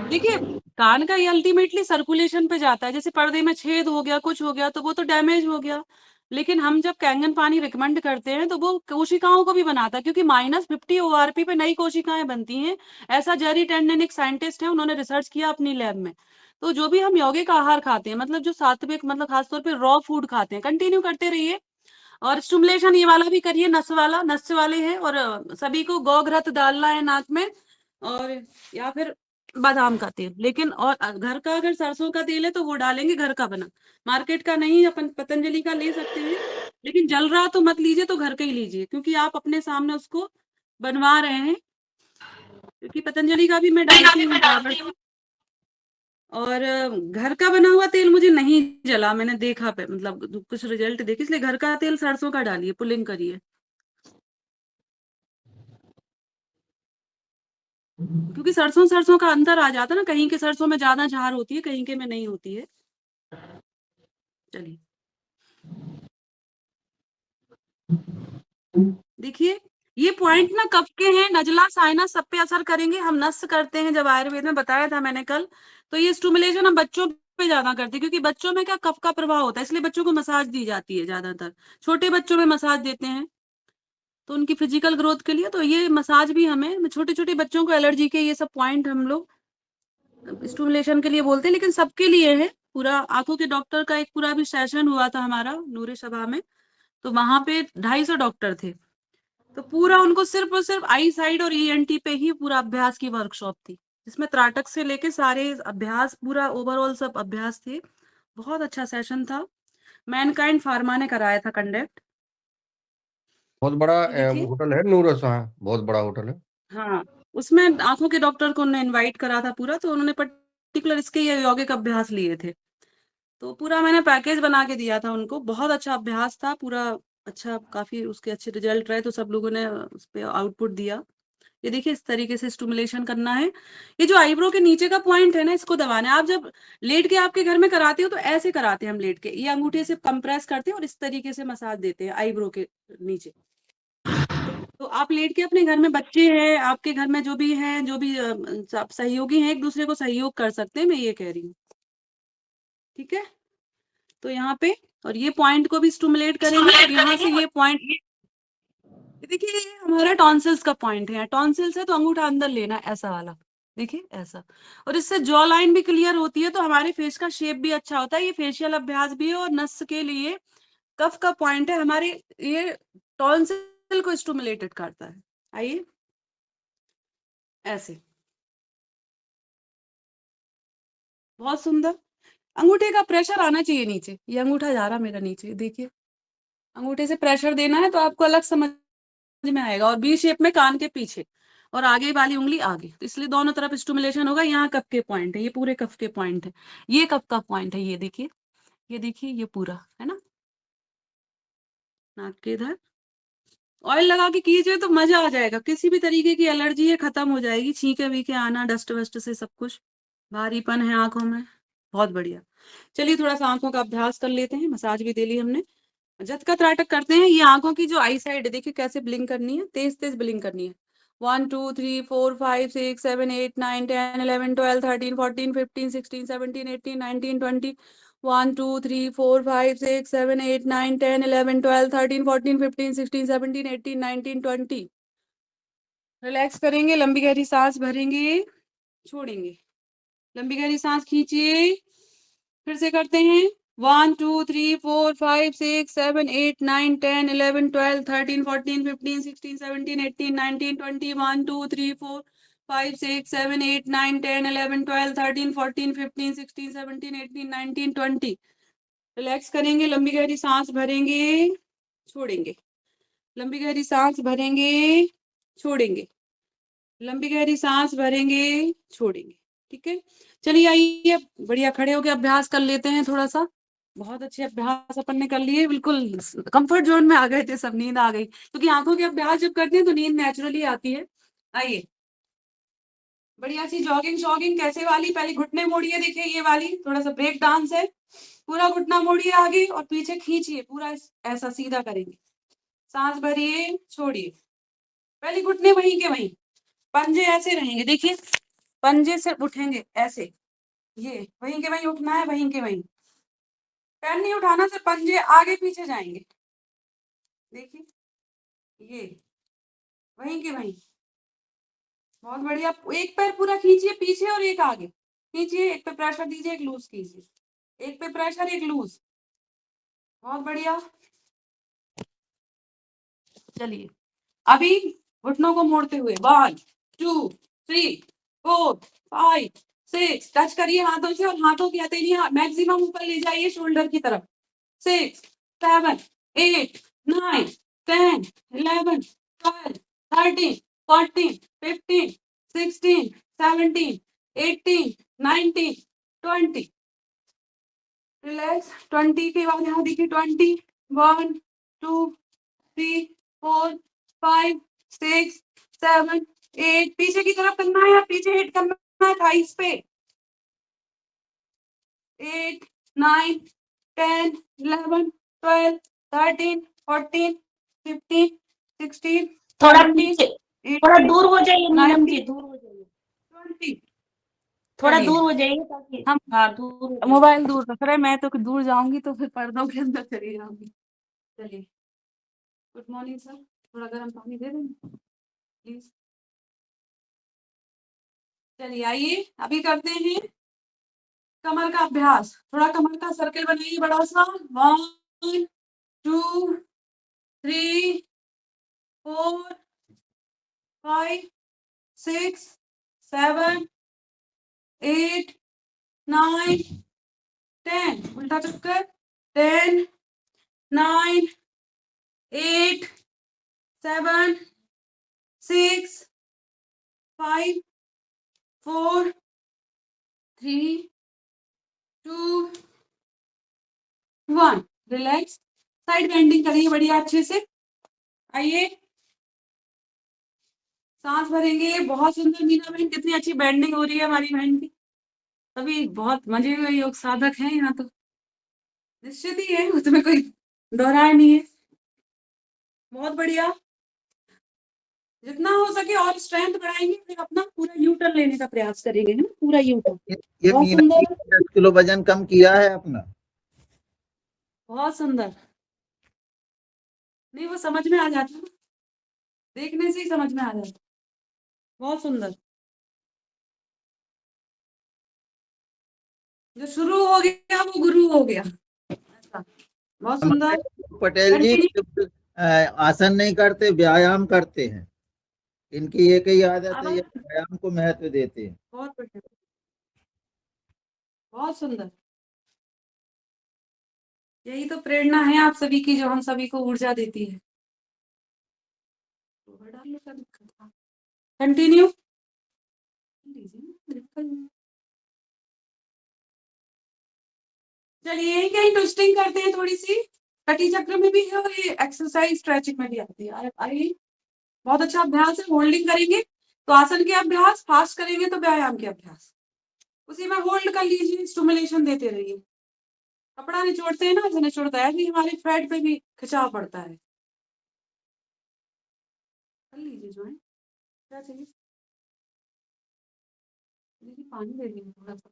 [SPEAKER 4] देखिए, कान का ये अल्टीमेटली सर्कुलेशन पे जाता है। जैसे पर्दे में छेद हो गया, कुछ हो गया, तो वो तो डैमेज हो गया। लेकिन हम जब कैंगन पानी रिकमेंड करते हैं तो वो कोशिकाओं को भी बनाता है, क्योंकि -50 ORP पे नई कोशिकाएं बनती हैं। ऐसा जेरी टेंडन एक साइंटिस्ट है, उन्होंने रिसर्च किया अपनी लैब में। तो जो भी हम यौगिक आहार खाते हैं, मतलब जो सात्विक, मतलब खासतौर पे रॉ फूड खाते हैं, कंटिन्यू करते रहिए। और स्टिमुलेशन ये वाला भी करिए, नस वाला, नस वाले है। और सभी को गौघृत डालना है नाक में, और या फिर बादाम का तेल। लेकिन और घर का अगर सरसों का तेल है तो वो डालेंगे, घर का बना, मार्केट का नहीं। अपन पतंजलि का ले सकते हैं, लेकिन जल रहा तो मत लीजिए, तो घर का ही लीजिए, क्योंकि आप अपने सामने उसको बनवा रहे हैं। क्योंकि पतंजलि का भी मैं डालती हूँ बराबर से। और घर का बना हुआ तेल मुझे नहीं जला, मैंने देखा पे, मतलब कुछ रिजल्ट देखे, इसलिए घर का तेल सरसों का डालिए, पुलिंग करिए। क्योंकि सरसों सरसों का अंतर आ जाता है ना, कहीं के सरसों में ज्यादा झार होती है, कहीं के में नहीं होती है। चलिए देखिए, ये पॉइंट ना कफ के हैं, नजला साइनस सब पे असर करेंगे। हम नस करते हैं, जब आयुर्वेद में बताया था मैंने कल। तो ये स्टिमुलेशन हम बच्चों पे ज्यादा करते हैं, क्योंकि बच्चों में क्या कफ का प्रभाव होता है, इसलिए बच्चों को मसाज दी जाती है ज्यादातर। छोटे बच्चों में मसाज देते हैं तो उनकी फिजिकल ग्रोथ के लिए। तो ये मसाज भी हमें, छोटे छोटे बच्चों को एलर्जी के ये सब पॉइंट हम लोग स्टिमुलेशन के लिए बोलते हैं, लेकिन सबके लिए है। पूरा आंखों के डॉक्टर का एक पूरा भी सेशन हुआ था हमारा नूरे सभा में, तो वहां पे 250 डॉक्टर थे। तो पूरा उनको सिर्फ और सिर्फ आई साइड और ENT पे ही पूरा अभ्यास की वर्कशॉप थी, जिसमें त्राटक से लेके सारे अभ्यास, पूरा ओवरऑल सब अभ्यास थे। बहुत अच्छा सेशन था। मैनकाइंड फार्मा ने कराया था कंडक्ट।
[SPEAKER 5] बहुत बड़ा
[SPEAKER 4] ये देखिए,
[SPEAKER 5] होटल है नूरस, हाँ बहुत बड़ा होटल है।
[SPEAKER 4] हाँ, उसमें आंखों के डॉक्टर को उन्होंने इनवाइट करा था पूरा, तो उन्होंने पर्टिकुलर इसके ये यौगिक अभ्यास लिए थे। तो पूरा मैंने पैकेज बना के दिया था उनको। बहुत अच्छा अभ्यास था पूरा, अच्छा, काफी उसके अच्छे रिजल्ट रहे, तो सब लोगों ने उस पर आउटपुट दिया। ये देखिए इस तरीके से स्टिमुलेशन करना है। ये जो आईब्रो के नीचे का पॉइंट है ना, इसको दबाना है। आप जब लेट के आपके घर में कराते हो तो ऐसे कराते हैं हम लेट के, ये अंगूठे से कंप्रेस करते हैं और इस तरीके से मसाज देते हैं आईब्रो के नीचे। तो आप लेट के अपने घर में, बच्चे हैं आपके घर में, जो भी हैं, जो भी सहयोगी हैं, एक दूसरे को सहयोग कर सकते हैं, मैं ये कह रही हूँ। ठीक है, तो यहाँ पे और ये पॉइंट को भी स्टिमुलेट करेंगे और यहाँ से ये पॉइंट, देखिए ये हमारा टॉन्सिल्स का पॉइंट है। टॉन्सिल्स है तो अंगूठा अंदर लेना, ऐसा वाला, देखिए ऐसा। और इससे जॉ लाइन भी क्लियर होती है, तो हमारे फेस का शेप भी अच्छा होता है। ये फेशियल अभ्यास भी है और नस के लिए कफ का पॉइंट है हमारे, ये टॉन्सिल को स्टिमुलेटेड करता है। आइए ऐसे, बहुत सुंदर। अंगूठे का प्रेशर आना चाहिए नीचे, ये अंगूठा जा रहा मेरा नीचे, देखिए अंगूठे से प्रेशर देना है तो आपको अलग समझ में आएगा। और बी शेप में कान के पीछे और आगे वाली उंगली आगे, तो इसलिए दोनों तरफ स्टिमुलेशन होगा। यहाँ कफ के पॉइंट है, ये पूरे कफ के पॉइंट है, ये कफ का पॉइंट है, ये देखिए, ये देखिए, ये पूरा है ना। नाक के इधर ऑयल लगा के कीजिए तो मजा आ जाएगा। किसी भी तरीके की एलर्जी है खत्म हो जाएगी, छींके वीके आना, डस्ट वस्ट से सब कुछ, भारीपन है आंखों में, बहुत बढ़िया। चलिए थोड़ा सा आंखों का अभ्यास कर लेते हैं, मसाज भी दे ली हमने। झटका त्राटक करते हैं। ये आंखों की जो आई साइड है, देखिए कैसे ब्लिंक करनी है, तेज तेज ब्लिंक करनी है। 1 2 3 4 5 6 7 8 9 10 11 12 13 14 15 16 17 18 19 20 1 2 3 4 5 6 7 8 9 10 11 12 13 14 15 16 17 18 19 20। रिलैक्स करेंगे, लंबी गहरी सांस भरेंगे, छोड़ेंगे, लंबी गहरी सांस खींचिए। फिर से करते हैं। 1 2 3 4 5 6 7 8 9 10 11 12 13 14 15 16 17 18 19 20 1 2 3 4 5 6 7 8 9 10 11 12 13 14 15 16 17 18 19 20। रिलैक्स करेंगे, लंबी गहरी सांस भरेंगे, छोड़ेंगे, लंबी गहरी सांस भरेंगे, छोड़ेंगे, लंबी गहरी सांस भरेंगे, छोड़ेंगे। ठीक है, चलिए आइए बढ़िया खड़े होकर अभ्यास कर लेते हैं थोड़ा सा। बहुत अच्छे अभ्यास अपन ने कर लिए, बिल्कुल कंफर्ट जोन में आ गए थे सब, नींद आ गई, क्योंकि आंखों के अभ्यास जब करते हैं तो नींद नेचुरली आती है। आइए बढ़िया सी जॉगिंग शॉगिंग कैसे वाली, पहले घुटने मोड़िए, देखिए ये वाली थोड़ा सा ब्रेक डांस है। पूरा घुटना मोड़िए आगे और पीछे खींचिए, पूरा ऐसा सीधा करेंगे, सांस भरिए, छोड़िए, पहले घुटने वहीं के वहीं, पंजे ऐसे रहेंगे, देखिए पंजे से उठेंगे ऐसे, ये वहीं के वहीं उठना है, वहीं के वहीं, पैर नहीं उठाना, सिर्फ पंजे आगे पीछे जाएंगे, देखिए ये वहीं के वहीं, बहुत बढ़िया। एक पैर पूरा खींचिए पीछे और एक आगे खींचिए, एक पे प्रेशर दीजिए, एक लूज कीजिए, एक पे प्रेशर, एक लूज, बहुत बढ़िया। चलिए अभी घुटनों को मोड़ते हुए 1 2 3 4 5 6, टच करिए हाथों से और हाथों की हथेली मैक्सिमम ऊपर ले जाइए शोल्डर की तरफ। 6 7 8 9 10 11 12 13 14 15 16 17 18 19 20। रिलैक्स। 20 के बाद यहाँ देखिए 20 1 2 3 4 5 6 7 8, पीछे की तरफ करना है, पीछे हिट करना है थाइस पे। 8 9 10 11 12 13 14 15 16
[SPEAKER 1] थोड़ा
[SPEAKER 4] 17
[SPEAKER 1] पीछे, थोड़ा
[SPEAKER 4] 18
[SPEAKER 1] दूर हो जाइए नीलम जी,
[SPEAKER 4] 19
[SPEAKER 1] दूर हो जाइए,
[SPEAKER 4] 20।
[SPEAKER 1] थोड़ा
[SPEAKER 4] चलिए
[SPEAKER 1] दूर हो जाइए ताकि,
[SPEAKER 4] हम
[SPEAKER 1] हाँ दूर हो जाइए।
[SPEAKER 4] मोबाइल दूर रख रहे हैं, मैं तो दूर जाऊंगी तो फिर पर्दों के अंदर चली जाऊंगी। चलिए गुड मॉर्निंग सर, थोड़ा गर्म पानी दे देंगे प्लीज। चलिए आइए अभी करते हैं कमर का अभ्यास। थोड़ा कमर का सर्कल बनाइए बड़ा सा। 1 2 3 4 5 6 7 8 9 10, उल्टा चक्कर, 10 9 8 7 6 5 4 3 2 1। रिलैक्स, साइड बेंडिंग करिए बढ़िया अच्छे से। आइए सांस भरेंगे। बहुत सुंदर मीना बहन, कितनी अच्छी बैंडिंग हो रही है हमारी बहन की। सभी बहुत मजे हुए योग साधक हैं यहाँ तो, निश्चित ही है, उसमें कोई दोहराय नहीं है। बहुत बढ़िया। जितना हो सके और स्ट्रेंथ बढ़ाएंगे, फिर अपना पूरा यू टर्न लेने का प्रयास करेंगे, है ना, पूरा यू टर्न।
[SPEAKER 6] ये
[SPEAKER 4] बहुत
[SPEAKER 6] मीना जी
[SPEAKER 4] सुंदर,
[SPEAKER 6] 10 किलो वजन कम किया है अपना।
[SPEAKER 4] बहुत सुंदर। नहीं, वो समझ में आ जाता है ना, देखने से ही समझ में आ जाता है। बहुत सुंदर। जो शुरू हो गया वो गुरु हो गया। ऐसा। बहुत
[SPEAKER 6] हमारे
[SPEAKER 4] सुंदर।
[SPEAKER 6] पटेल जी
[SPEAKER 4] कंटिन्यू।
[SPEAKER 6] सिर्फ आसन नहीं करते, व्यायाम करते हैं। इनकी एक ही आदत है, ये
[SPEAKER 4] अब
[SPEAKER 6] व्यायाम को महत्व देते हैं।
[SPEAKER 4] बहुत बढ़िया, बहुत सुंदर। यही तो प्रेरणा है आप सभी की, जो हम सभी को ऊर्जा देती है। कंटिन्यू। चलिए यही कहीं ट्विस्टिंग करते हैं थोड़ी सी। कटी चक्र में भी है और ये एक्सरसाइज स्ट्रेचिंग में भी आती है। आइए, बहुत अच्छा अभ्यास है। होल्डिंग करेंगे तो आसन के अभ्यास, फास्ट करेंगे तो व्यायाम के अभ्यास। उसी में होल्ड कर लीजिए, स्टिमुलेशन देते रहिए। कपड़ा निचोड़ते हैं ना, ऐसे निचोड़ता है कि हमारे फैट पे भी खिंचाव पड़ता है। कर लीजिए जो है। क्या चाहिए? दीदी पानी दे दीजिए थोड़ा सा।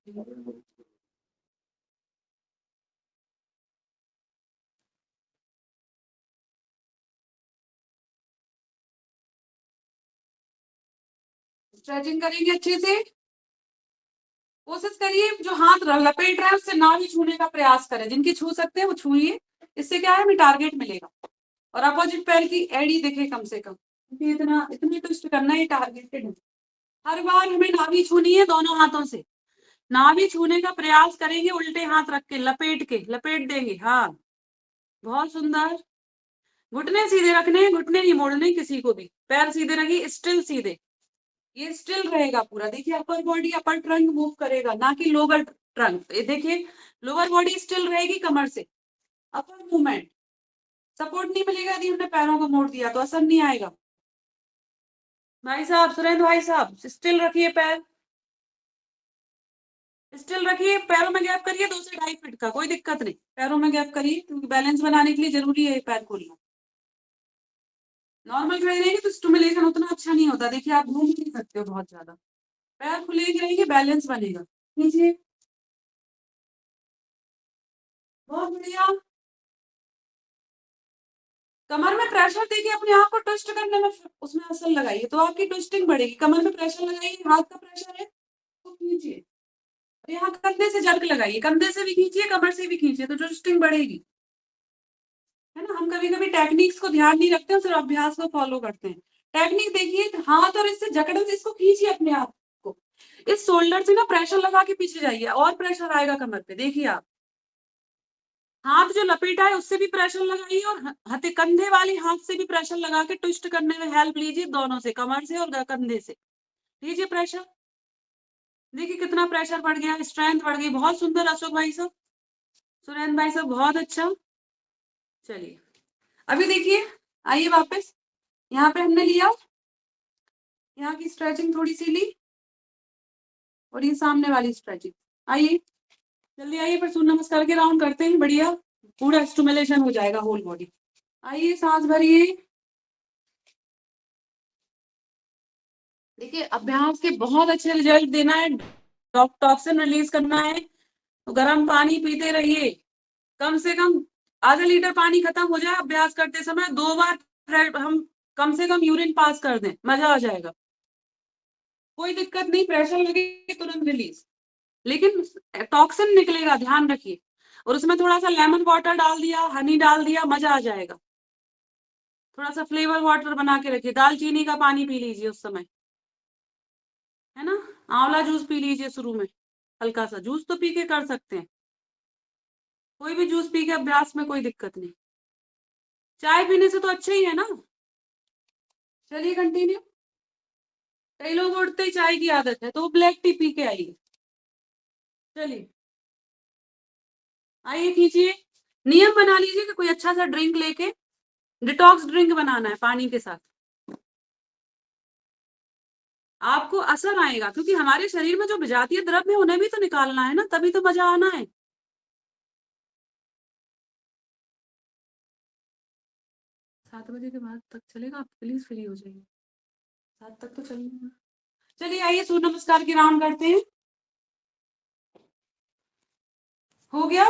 [SPEAKER 4] स्ट्रेचिंग करेंगे अच्छे से। कोशिश करिए जो हाथ लपेट रहे हैं उससे ना ही छूने का प्रयास करें। जिनकी छू सकते हैं वो छूइए, इससे क्या है, हमें टारगेट मिलेगा। और अपोजिट पैर की एड़ी दिखे कम से कम, क्योंकि इतना इतनी ट्विस्ट करना है, टारगेटेड है। हर बार हमें नाभि छूनी है दोनों हाथों से। नाभि छूने का प्रयास करेंगे, उल्टे हाथ रख के लपेट देंगे। हाँ, बहुत सुंदर। घुटने सीधे रखने हैं, घुटने नहीं मोड़ने किसी को भी। पैर सीधे रखिए, स्टिल सीधे। ये स्टिल रहेगा पूरा। देखिए अपर बॉडी, अपर ट्रंक मूव करेगा, ना कि लोअर ट्रंक। ये देखिए, लोअर बॉडी स्टिल रहेगी कमर से। अपर मूवमेंट, सपोर्ट नहीं मिलेगा यदि हमने पैरों को मोड़ दिया तो असर नहीं आएगा। भाई साहब, सुरेंद्र भाई साहब, स्टिल रखिए पैर, स्टिल रखिए। पैरों में गैप करिए 2 से 2.5 फीट का, कोई दिक्कत नहीं। पैरों में गैप करिए, क्योंकि बैलेंस बनाने के लिए जरूरी है पैर खोलना। नॉर्मल खड़े रहेंगे तो स्टिमुलेशन उतना अच्छा नहीं होता। देखिए आप घूम नहीं सकते हो बहुत ज्यादा। पैर खुले रहेंगे, बैलेंस बनेगा। कीजिए, बहुत बढ़िया। कमर में प्रेशर देखिए, अपने आप को ट्विस्ट करने में उसमें असर लगाइए तो आपकी ट्विस्टिंग बढ़ेगी। कमर में प्रेशर लगाइए, हाथ का प्रेशर है तो खींचिए। यहाँ कंधे से जर्क लगाइए, कंधे से भी खींचिए, कमर से भी खींचिए, तो ट्विस्टिंग बढ़ेगी, है ना। हम कभी कभी टेक्निक्स को ध्यान नहीं रखते, सिर्फ अभ्यास को फॉलो करते हैं। टेक्निक देखिए, हाथ और इससे जकड़न से इसको खींचिए अपने आप को। इस शोल्डर से ना प्रेशर लगा के पीछे जाइए, और प्रेशर आएगा कमर पे। देखिए आप, हाथ जो लपेटा है उससे भी प्रेशर लगाइए, और हथे कंधे वाली हाथ से भी प्रेशर लगा के ट्विस्ट करने में हेल्प लीजिए, दोनों से, कमर से और कंधे से। लीजिए प्रेशर। देखिए कितना प्रेशर बढ़ गया, स्ट्रेंथ बढ़ गई। बहुत सुंदर अशोक भाई साहब, सुरेंद्र भाई साहब, बहुत अच्छा। चलिए अभी देखिए, आइए वापस। यहाँ पे हमने लिया, यहाँ की स्ट्रेचिंग थोड़ी सी ली, और ये सामने वाली स्ट्रेचिंग। आइए जल्दी आइए, फिर सूर्य नमस्कार के राउंड करते हैं। बढ़िया, पूरा स्टिमुलेशन हो जाएगा होल बॉडी। आइए, सांस भरिए। देखिए अभ्यास के बहुत अच्छे रिजल्ट देना है, टॉक्सिन रिलीज करना है, तो गर्म पानी पीते रहिए। कम से कम आधा लीटर पानी खत्म हो जाए अभ्यास करते समय, 2 बार हम कम से कम यूरिन पास कर दें, मजा आ जाएगा। कोई दिक्कत नहीं, प्रेशर लगे तुरंत रिलीज, लेकिन टॉक्सिन निकलेगा, ध्यान रखिए। और उसमें थोड़ा सा लेमन वाटर डाल दिया, हनी डाल दिया, मजा आ जाएगा। थोड़ा सा फ्लेवर वाटर बना के रखिए, दालचीनी का पानी पी लीजिए उस समय, है ना। आंवला जूस पी लीजिए शुरू में, हल्का सा जूस तो पी के कर सकते हैं। कोई भी जूस पी के अभ्यास में कोई दिक्कत नहीं। चाय पीने से तो अच्छा ही है ना। चलिए कंटिन्यू। कई लोग उठते ही चाय की आदत है, तो वो ब्लैक टी पी के आइए। चलिए आइए, खींचिए। नियम बना लीजिए कि कोई अच्छा सा ड्रिंक लेके, डिटॉक्स ड्रिंक बनाना है पानी के साथ। आपको असर आएगा, क्योंकि हमारे शरीर में जो विजातीय द्रव्य है उन्हें भी तो निकालना है ना, तभी तो मजा आना है। 7 बजे के बाद तक चलेगा, आप प्लीज फ्री हो जाइए, 7 तक तो चलेगा। चलिए आइए सूर्य नमस्कार की राउंड करते हैं। हो गया।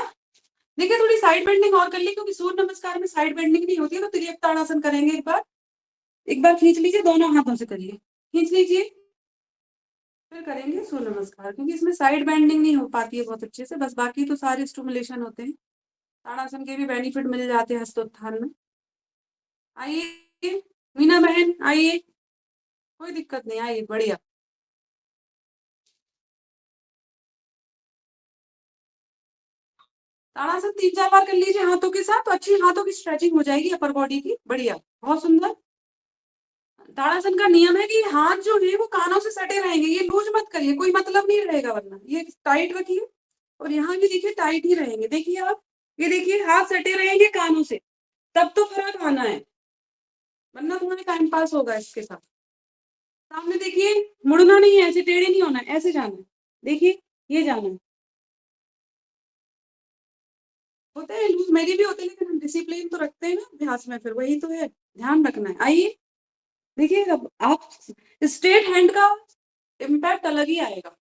[SPEAKER 4] देखिए थोड़ी साइड बेंडिंग और कर ली, क्योंकि सूर्य नमस्कार में साइड बेंडिंग नहीं होती है, तो त्रियक ताड़ासन करेंगे। एक बार खींच लीजिए, दोनों हाथों से करिए, खींच लीजिए, फिर करेंगे सूर्य नमस्कार, क्योंकि इसमें साइड बेंडिंग नहीं हो पाती है बहुत अच्छे से, बस बाकी तो सारे स्टिमुलेशन होते हैं। ताड़ासन के भी बेनिफिट मिल जाते हैं हस्तोत्थान में। आइए मीना बहन, आइए, कोई दिक्कत नहीं, आइए, बढ़िया। ताड़ासन 3-4 बार कर लीजिए हाथों के साथ, तो अच्छी हाथों की स्ट्रेचिंग हो जाएगी अपर बॉडी की, बढ़िया, बहुत सुंदर। ताड़ासन का नियम है कि हाथ जो है वो कानों से सटे रहेंगे, ये लूज मत करिए, कोई मतलब नहीं रहेगा, वरना ये टाइट रखिए, और यहाँ भी देखिए टाइट ही रहेंगे। देखिए आप, ये देखिए हाथ सटे रहेंगे कानों से, तब तो फर्क आना है, वरना तुम्हारे टाइम पास होगा इसके साथ। सामने देखिए, मुड़ना नहीं है, ऐसे टेढ़े नहीं होना है, ऐसे जाना है, देखिए ये जाना है। होते हैं लूज, मेरी भी होते हैं, लेकिन हम डिसिप्लिन तो रखते हैं ना अभ्यास में, फिर वही तो है, ध्यान रखना है। आइए देखिए, अब आप स्ट्रेट हैंड का इम्पैक्ट अलग ही आएगा,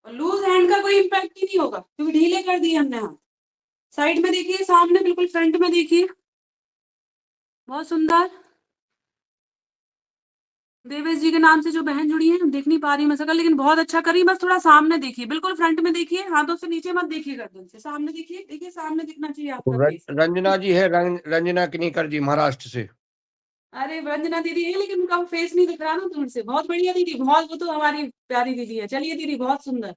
[SPEAKER 4] और लूज हैंड का कोई इम्पैक्ट ही नहीं होगा, क्योंकि ढीले कर दिए हमने हाथ। साइड में देखिए, सामने बिल्कुल फ्रंट में देखिए, बहुत सुंदर। देवेश जी के नाम से जो बहन जुड़ी है, देख नहीं पा रही मैं शकल, लेकिन बहुत अच्छा करी, बस थोड़ा सामने देखिए, बिल्कुल फ्रंट में देखिए, हाथों से नीचे मत देखिए, गर्दन से सामने देखिए, देखिए सामने दिखना चाहिए आपका फेस।
[SPEAKER 5] रंजना जी है, रंजना किनीकर जी महाराष्ट्र से।
[SPEAKER 4] अरे रंजना दीदी है, लेकिन उनका फेस नहीं दिख रहा ना दूर से। बहुत बढ़िया दीदी, बहुत, वो तो हमारी प्यारी दीदी है। चलिए दीदी, बहुत सुंदर,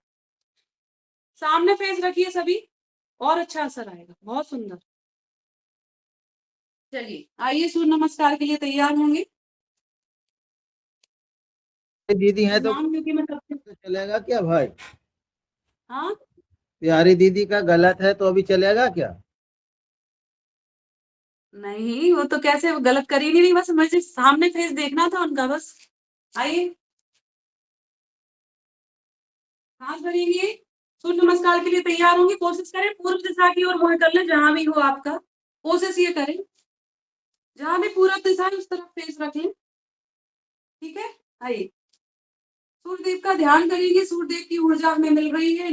[SPEAKER 4] सामने फेस रखिए सभी, और अच्छा असर आएगा, बहुत सुंदर। चलिए आइए, सूर्य नमस्कार के लिए तैयार होंगे।
[SPEAKER 6] दीदी है तो
[SPEAKER 4] नाम क्योंकि मैं सबसे,
[SPEAKER 6] चलेगा क्या भाई?
[SPEAKER 4] हाँ
[SPEAKER 6] प्यारी दीदी का गलत है तो अभी चलेगा क्या?
[SPEAKER 4] नहीं, वो तो कैसे, वो गलत कर ही नहीं रही, बस मुझे सामने फेस देखना था उनका, बस। आइए, हाथ भरेंगे, सूर्य नमस्कार के लिए तैयार होंगे। कोशिश करें पूर्व दिशा की ओर मुंह कर ले, जहां भी हो आपका, कोशिश ये करें, जहां भी पूरब दिशा है उस तरफ फेस रख लें, ठीक है। आइए, सूर्यदेव का ध्यान करेंगे, सूर्यदेव की ऊर्जा हमें मिल रही है,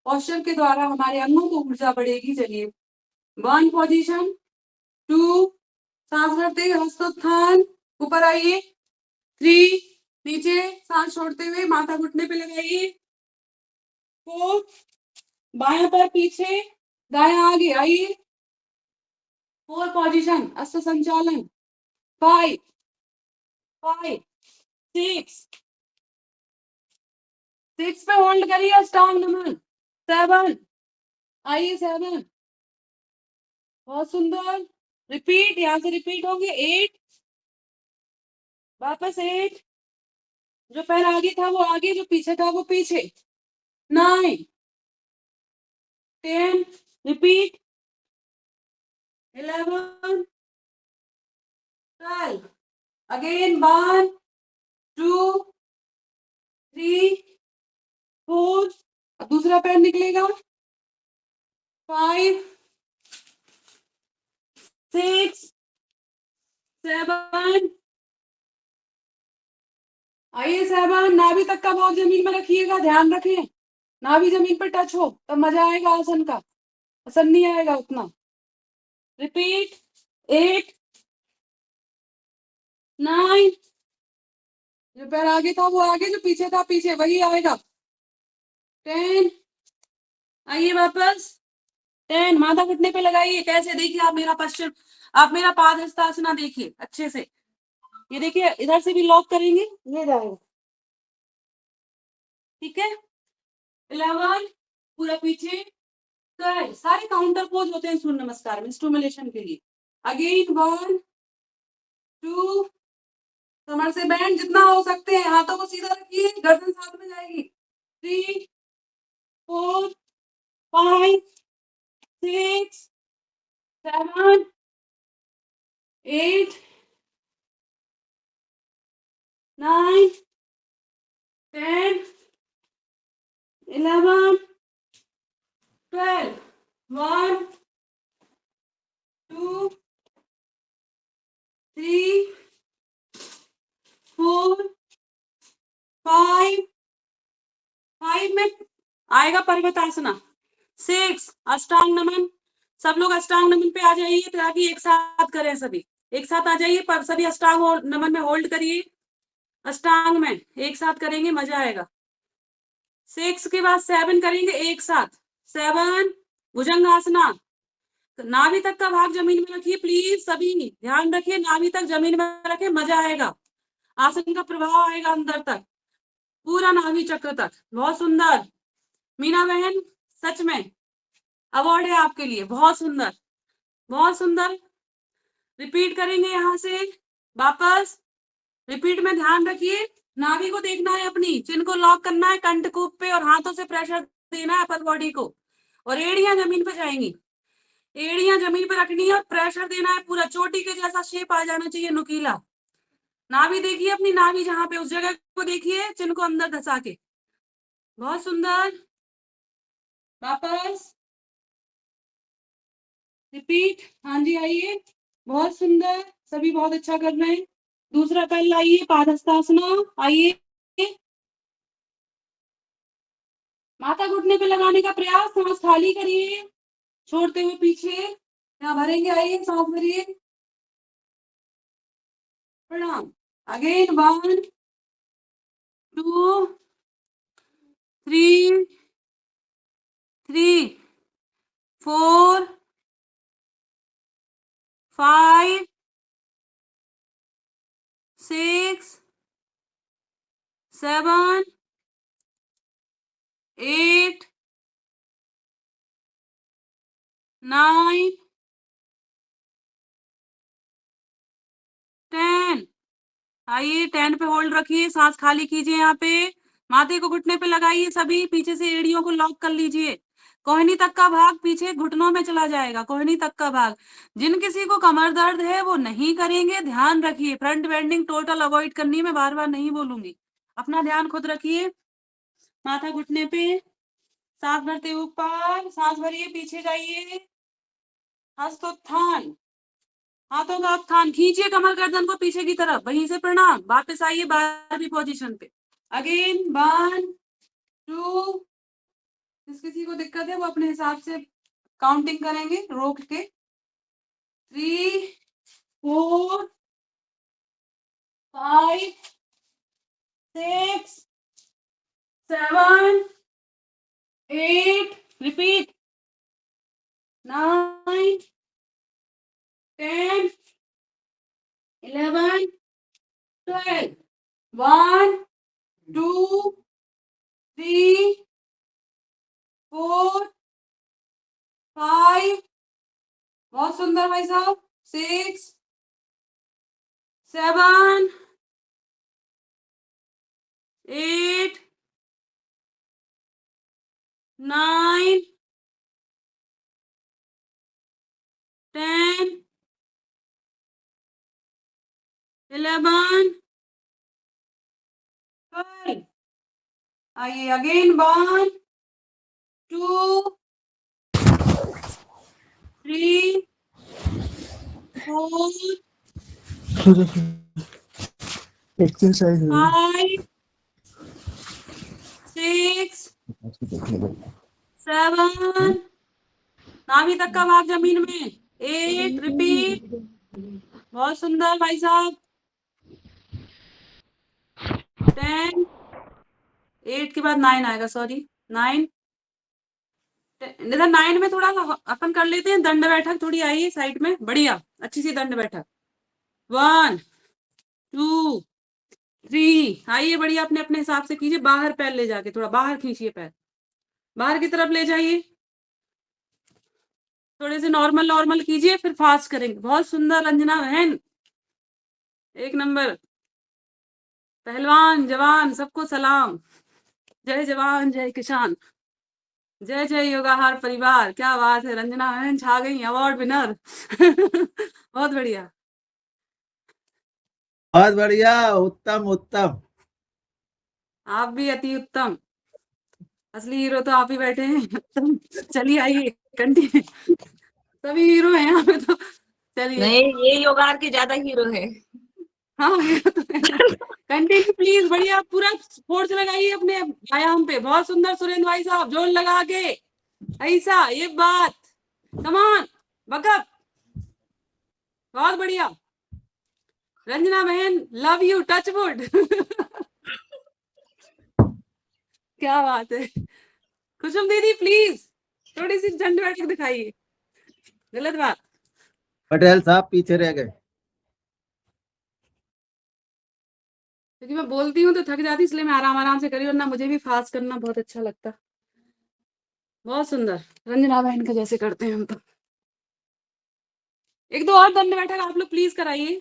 [SPEAKER 4] पोस्चर के द्वारा हमारे अंगों को ऊर्जा बढ़ेगी। चलिए, 1 पोजीशन, 2, सांस भरते हुए हस्तोत्थान, ऊपर आइए, 3, नीचे सांस छोड़ते हुए माथा घुटने पे लगाइए, 4, बायां पैर पीछे, दायां आगे, आइए, 4 पोजीशन, अश्व संचालन, 5, 6 पे होल्ड करिए, अष्टांग नमन, 7, आइए 7, बहुत सुंदर, रिपीट, यहां से रिपीट होंगे, 8, वापस 8, जो पैर आगे था वो आगे, जो पीछे था वो पीछे, 9, 10, रिपीट, 11, 12, अगेन 1, 2, 3, 4, अब दूसरा पैर निकलेगा, 5, 6, 7, आइए 7, नाभि तक का भाव जमीन में रखिएगा, ध्यान रखें, नाभि जमीन पर टच हो तब मजा आएगा आसन का, असर नहीं आएगा उतना। रिपीट, 8, 9, जो पैर आगे था वो आगे, जो पीछे था पीछे, वही आएगा, 10, आइए वापस, 10, माथा घुटने पे लगाइए, कैसे, देखिए आप मेरा पश्चिम, आप मेरा पाद हस्तासना देखिए अच्छे से, ये देखिए इधर से भी लॉक करेंगे, ये जाएगा, ठीक है। 11, पूरा पीछे, सारे काउंटर पोज होते हैं सूर्य नमस्कार में स्टिमुलेशन के लिए। अगेन 1, 2, कमर से बैंड जितना हो सकते हैं, हाथों को सीधा रखिए, गर्दन साथ में जाएगी, 3, 4, 5, 6, 7, 8, 9, 10, 11, 12. 1, 2, 3, 4, 5. 5 में आएगा पर्वतासना। 6 अष्टांग नमन। सब लोग अष्टांग नमन पे आ जाइए ताकि एक साथ करें सभी। एक साथ आ जाइए पर सभी अष्टांग नमन में होल्ड करिए। अष्टांग में एक साथ करेंगे, मजा आएगा। 6 के बाद 7 करेंगे एक साथ। 7 भुजंगासना। नाभि तक का भाग जमीन में रखिए प्लीज, सभी ध्यान रखिए, नाभि तक जमीन में रखे, मजा आएगा। आसन का प्रभाव आएगा अंदर तक, पूरा नाभि चक्र तक। बहुत सुंदर मीना बहन, सच में अवार्ड है आपके लिए। बहुत सुंदर, बहुत सुंदर। रिपीट करेंगे यहाँ से वापस। रिपीट में ध्यान रखिए, नाभि को देखना है, अपनी चिन्ह को लॉक करना है कंठकूप पे और हाथों से प्रेशर देना है अपर बॉडी को। और एड़ियां जमीन पे जाएंगी, एड़ियां जमीन पे रखनी है और प्रेशर देना है पूरा। चोटी के जैसा शेप आ जाना चाहिए, नुकीला। नाभि देखिए अपनी, नाभि जहां पे उस जगह को देखिए, चिन्ह को अंदर धसा के। बहुत सुंदर। वापस रिपीट। हाँ जी आइए, बहुत सुंदर, सभी बहुत अच्छा कर रहे हैं। दूसरा पहला आइए, पादहस्तासना। आइए, माथा घुटने पे लगाने का प्रयास, सांस खाली करिए छोड़ते हुए पीछे। यहाँ भरेंगे, आइए सांस भरिए। प्रणाम। अगेन 1, 2, 3, 4, 5, 6, 7, 8, 9, 10। आइए 10 पे होल्ड रखिए, सांस खाली कीजिए। यहाँ पे माथे को घुटने पे लगाइए, सभी पीछे से एड़ियों को लॉक कर लीजिए। कोहनी तक का भाग पीछे घुटनों में चला जाएगा, कोहनी तक का भाग। जिन किसी को कमर दर्द है वो नहीं करेंगे, ध्यान रखिए। फ्रंट बेंडिंग टोटल अवॉइड करनी है, मैं बार बार नहीं बोलूंगी। अपना ध्यान खुद रखिए। माथा घुटने पे, सांस भरते हुए ऊपर, सांस भरिए, पीछे जाइए। हस्तोत्थान, हाथों का उत्थान, खींचिए कमर गर्दन को पीछे की तरफ, वहीं से प्रणाम। वापस आइए 12वीं पोजीशन पे। अगेन 1, 2, जिस किसी को दिक्कत है वो अपने हिसाब से काउंटिंग करेंगे रोक के। 3, 4, 5, 6, 7, 8, रिपीट, 9, 10, 11, 12, 1, 2, 3, 4, 5, बहुत सुंदर भाई साहब। 6, 7, 8, 9, 10, 11, 12। आइए अगेन 1, 2, 3, 4, 5, 6, 7, नाभि तक का भाग जमीन में। 8, रिपीट, बहुत सुंदर भाई साहब। 10, 8 के बाद 9 आएगा, सॉरी 9। इधर 9 में थोड़ा अपन कर लेते हैं दंड बैठक, थोड़ी आइए साइड में, बढ़िया अच्छी सी दंड बैठक। 1, 2, 3, आइए बढ़िया, अपने अपने हिसाब से कीजिए। बाहर पैर ले जाके थोड़ा बाहर खींचिए, पैर बाहर की तरफ ले जाइए, थोड़े से नॉर्मल नॉर्मल कीजिए, फिर फास्ट करेंगे। बहुत सुंदर रंजना बहन, एक नंबर। पहलवान जवान सबको सलाम। जय जवान जय किसान, जय जय योगाहार परिवार। क्या बात है, रंजना बहन छा गई, अवार्ड विनर। बहुत बढ़िया,
[SPEAKER 6] बहुत बढ़िया, उत्तम उत्तम।
[SPEAKER 4] आप भी अति उत्तम। असली हीरो तो आप ही बैठे हैं। तुम चलिए आइए कंटिन्यू। सभी हीरो हैं यहाँ पे तो। चलिए
[SPEAKER 3] नहीं, ये योगार के ज्यादा हीरो है।
[SPEAKER 4] हाँ कंटिन्यू प्लीज, बढ़िया पूरा फोर्स लगाइए अपने व्यायाम पे। बहुत सुंदर सुरेंद्र भाई साहब, जोर लगा के ऐसा, ये बात, कमान बकअप, बहुत बढ़िया। रंजना बहन लव यू, टच वुड। क्या बात है। कुसुम दीदी प्लीज थोड़ी सी झंड बैठक दिखाइए। गलत बात।
[SPEAKER 6] पटेल साहब पीछे रह गए।
[SPEAKER 4] क्योंकि मैं बोलती हूँ तो थक जाती, इसलिए मैं आराम आराम से करी, वरना मुझे भी फास्ट करना बहुत अच्छा लगता। बहुत सुंदर रंजना बहन का जैसे करते हैं हम तो। एक दो और दंड बैठक आप लोग प्लीज कराइए,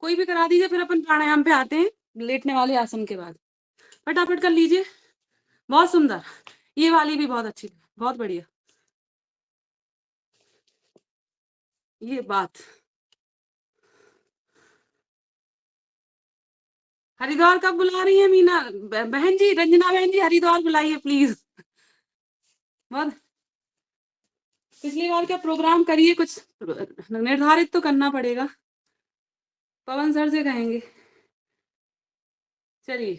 [SPEAKER 4] कोई भी करा दीजिए, फिर अपन प्राणायाम पे आते हैं लेटने वाले आसन के बाद। फटाफट कर लीजिए। बहुत सुंदर, ये वाली भी बहुत अच्छी, बहुत बढ़िया। ये बात, हरिद्वार कब बुला रही है मीना बहन जी, रंजना बहन जी, हरिद्वार बुलाइए प्लीज। बहुत पिछली बार का प्रोग्राम करिए, कुछ निर्धारित तो करना पड़ेगा। पवन सर से कहेंगे। चलिए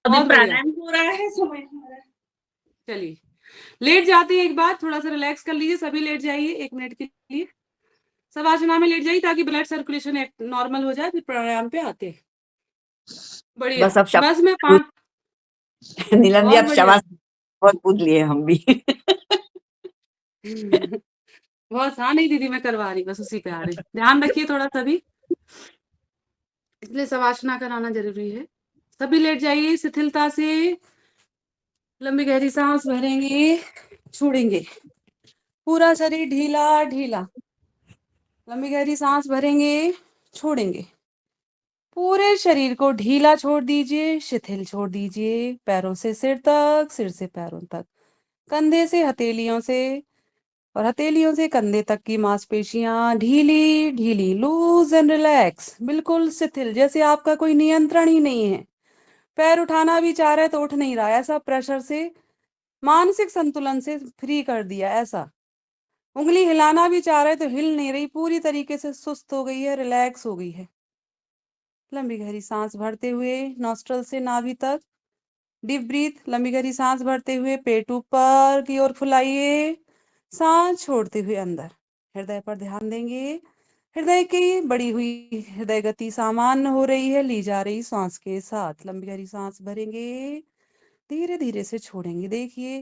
[SPEAKER 1] अभी
[SPEAKER 4] बहुत बढ़िया।
[SPEAKER 1] प्राणायाम हो रहा है, समय हमारा।
[SPEAKER 4] चलिए लेट जाते हैं, एक बार थोड़ा सा रिलैक्स कर लीजिए, सभी लेट जाइए 1 मिनट के लिए। सब आसना में लेट जाइए ताकि ब्लड सर्कुलेशन नॉर्मल हो जाए, फिर प्राणायाम पे आते हैं। बढ़िया,
[SPEAKER 3] बस अब
[SPEAKER 4] बस मैं
[SPEAKER 3] शाबाश,
[SPEAKER 4] 5।
[SPEAKER 3] नीलम जी,
[SPEAKER 4] बहुत
[SPEAKER 3] अब
[SPEAKER 4] बढ़िया।
[SPEAKER 3] शाबाश, बहुत पूछ लिए हम भी।
[SPEAKER 4] बहुत, हाँ नहीं दीदी मैं करवा रही, बस उसी पे आ रही। ध्यान रखिए थोड़ा सभी, इसलिए शवासना कराना जरूरी है। सभी लेट जाइए शिथिलता से, लंबी गहरी सांस भरेंगे, छोड़ेंगे, पूरा शरीर ढीला ढीला। लंबी गहरी सांस भरेंगे, छोड़ेंगे, पूरे शरीर को ढीला छोड़ दीजिए, शिथिल छोड़ दीजिए। पैरों से सिर तक, सिर से पैरों तक, कंधे से हथेलियों से और हथेलियों से कंधे तक की मांसपेशियां ढीली ढीली, लूज एंड रिलैक्स, बिल्कुल शिथिल, जैसे आपका कोई नियंत्रण ही नहीं है। पैर उठाना भी चाह रहे तो उठ नहीं रहा, ऐसा प्रेशर से, मानसिक संतुलन से फ्री कर दिया ऐसा। उंगली हिलाना भी चाह रहे तो हिल नहीं रही, पूरी तरीके से सुस्त हो गई है, रिलैक्स हो गई है। लंबी गहरी सांस भरते हुए नॉस्ट्रल से नाभि तक, डीप ब्रीथ। लंबी गहरी सांस भरते हुए पेट ऊपर की ओर फुलाइए, सांस छोड़ते हुए अंदर। हृदय पर ध्यान देंगे, हृदय की बढ़ी हुई हृदय गति सामान्य हो रही है, ली जा रही सांस के साथ। लंबी गहरी सांस भरेंगे, धीरे धीरे से छोड़ेंगे। देखिए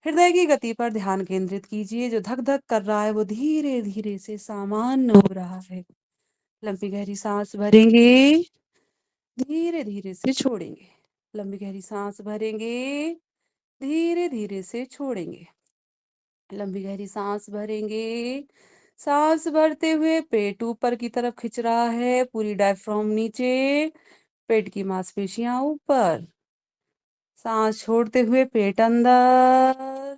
[SPEAKER 4] हृदय की गति पर ध्यान केंद्रित कीजिए, जो धक धक कर रहा है वो धीरे धीरे से सामान्य हो रहा है। लंबी गहरी सांस भरेंगे, धीरे धीरे से छोड़ेंगे। लंबी गहरी सांस भरेंगे, धीरे धीरे से छोड़ेंगे। लंबी गहरी सांस भरेंगे, सांस भरते हुए पेट ऊपर की तरफ खिंच रहा है, पूरी डायफ्राम नीचे, पेट की मांसपेशियां ऊपर। सांस छोड़ते हुए पेट अंदर,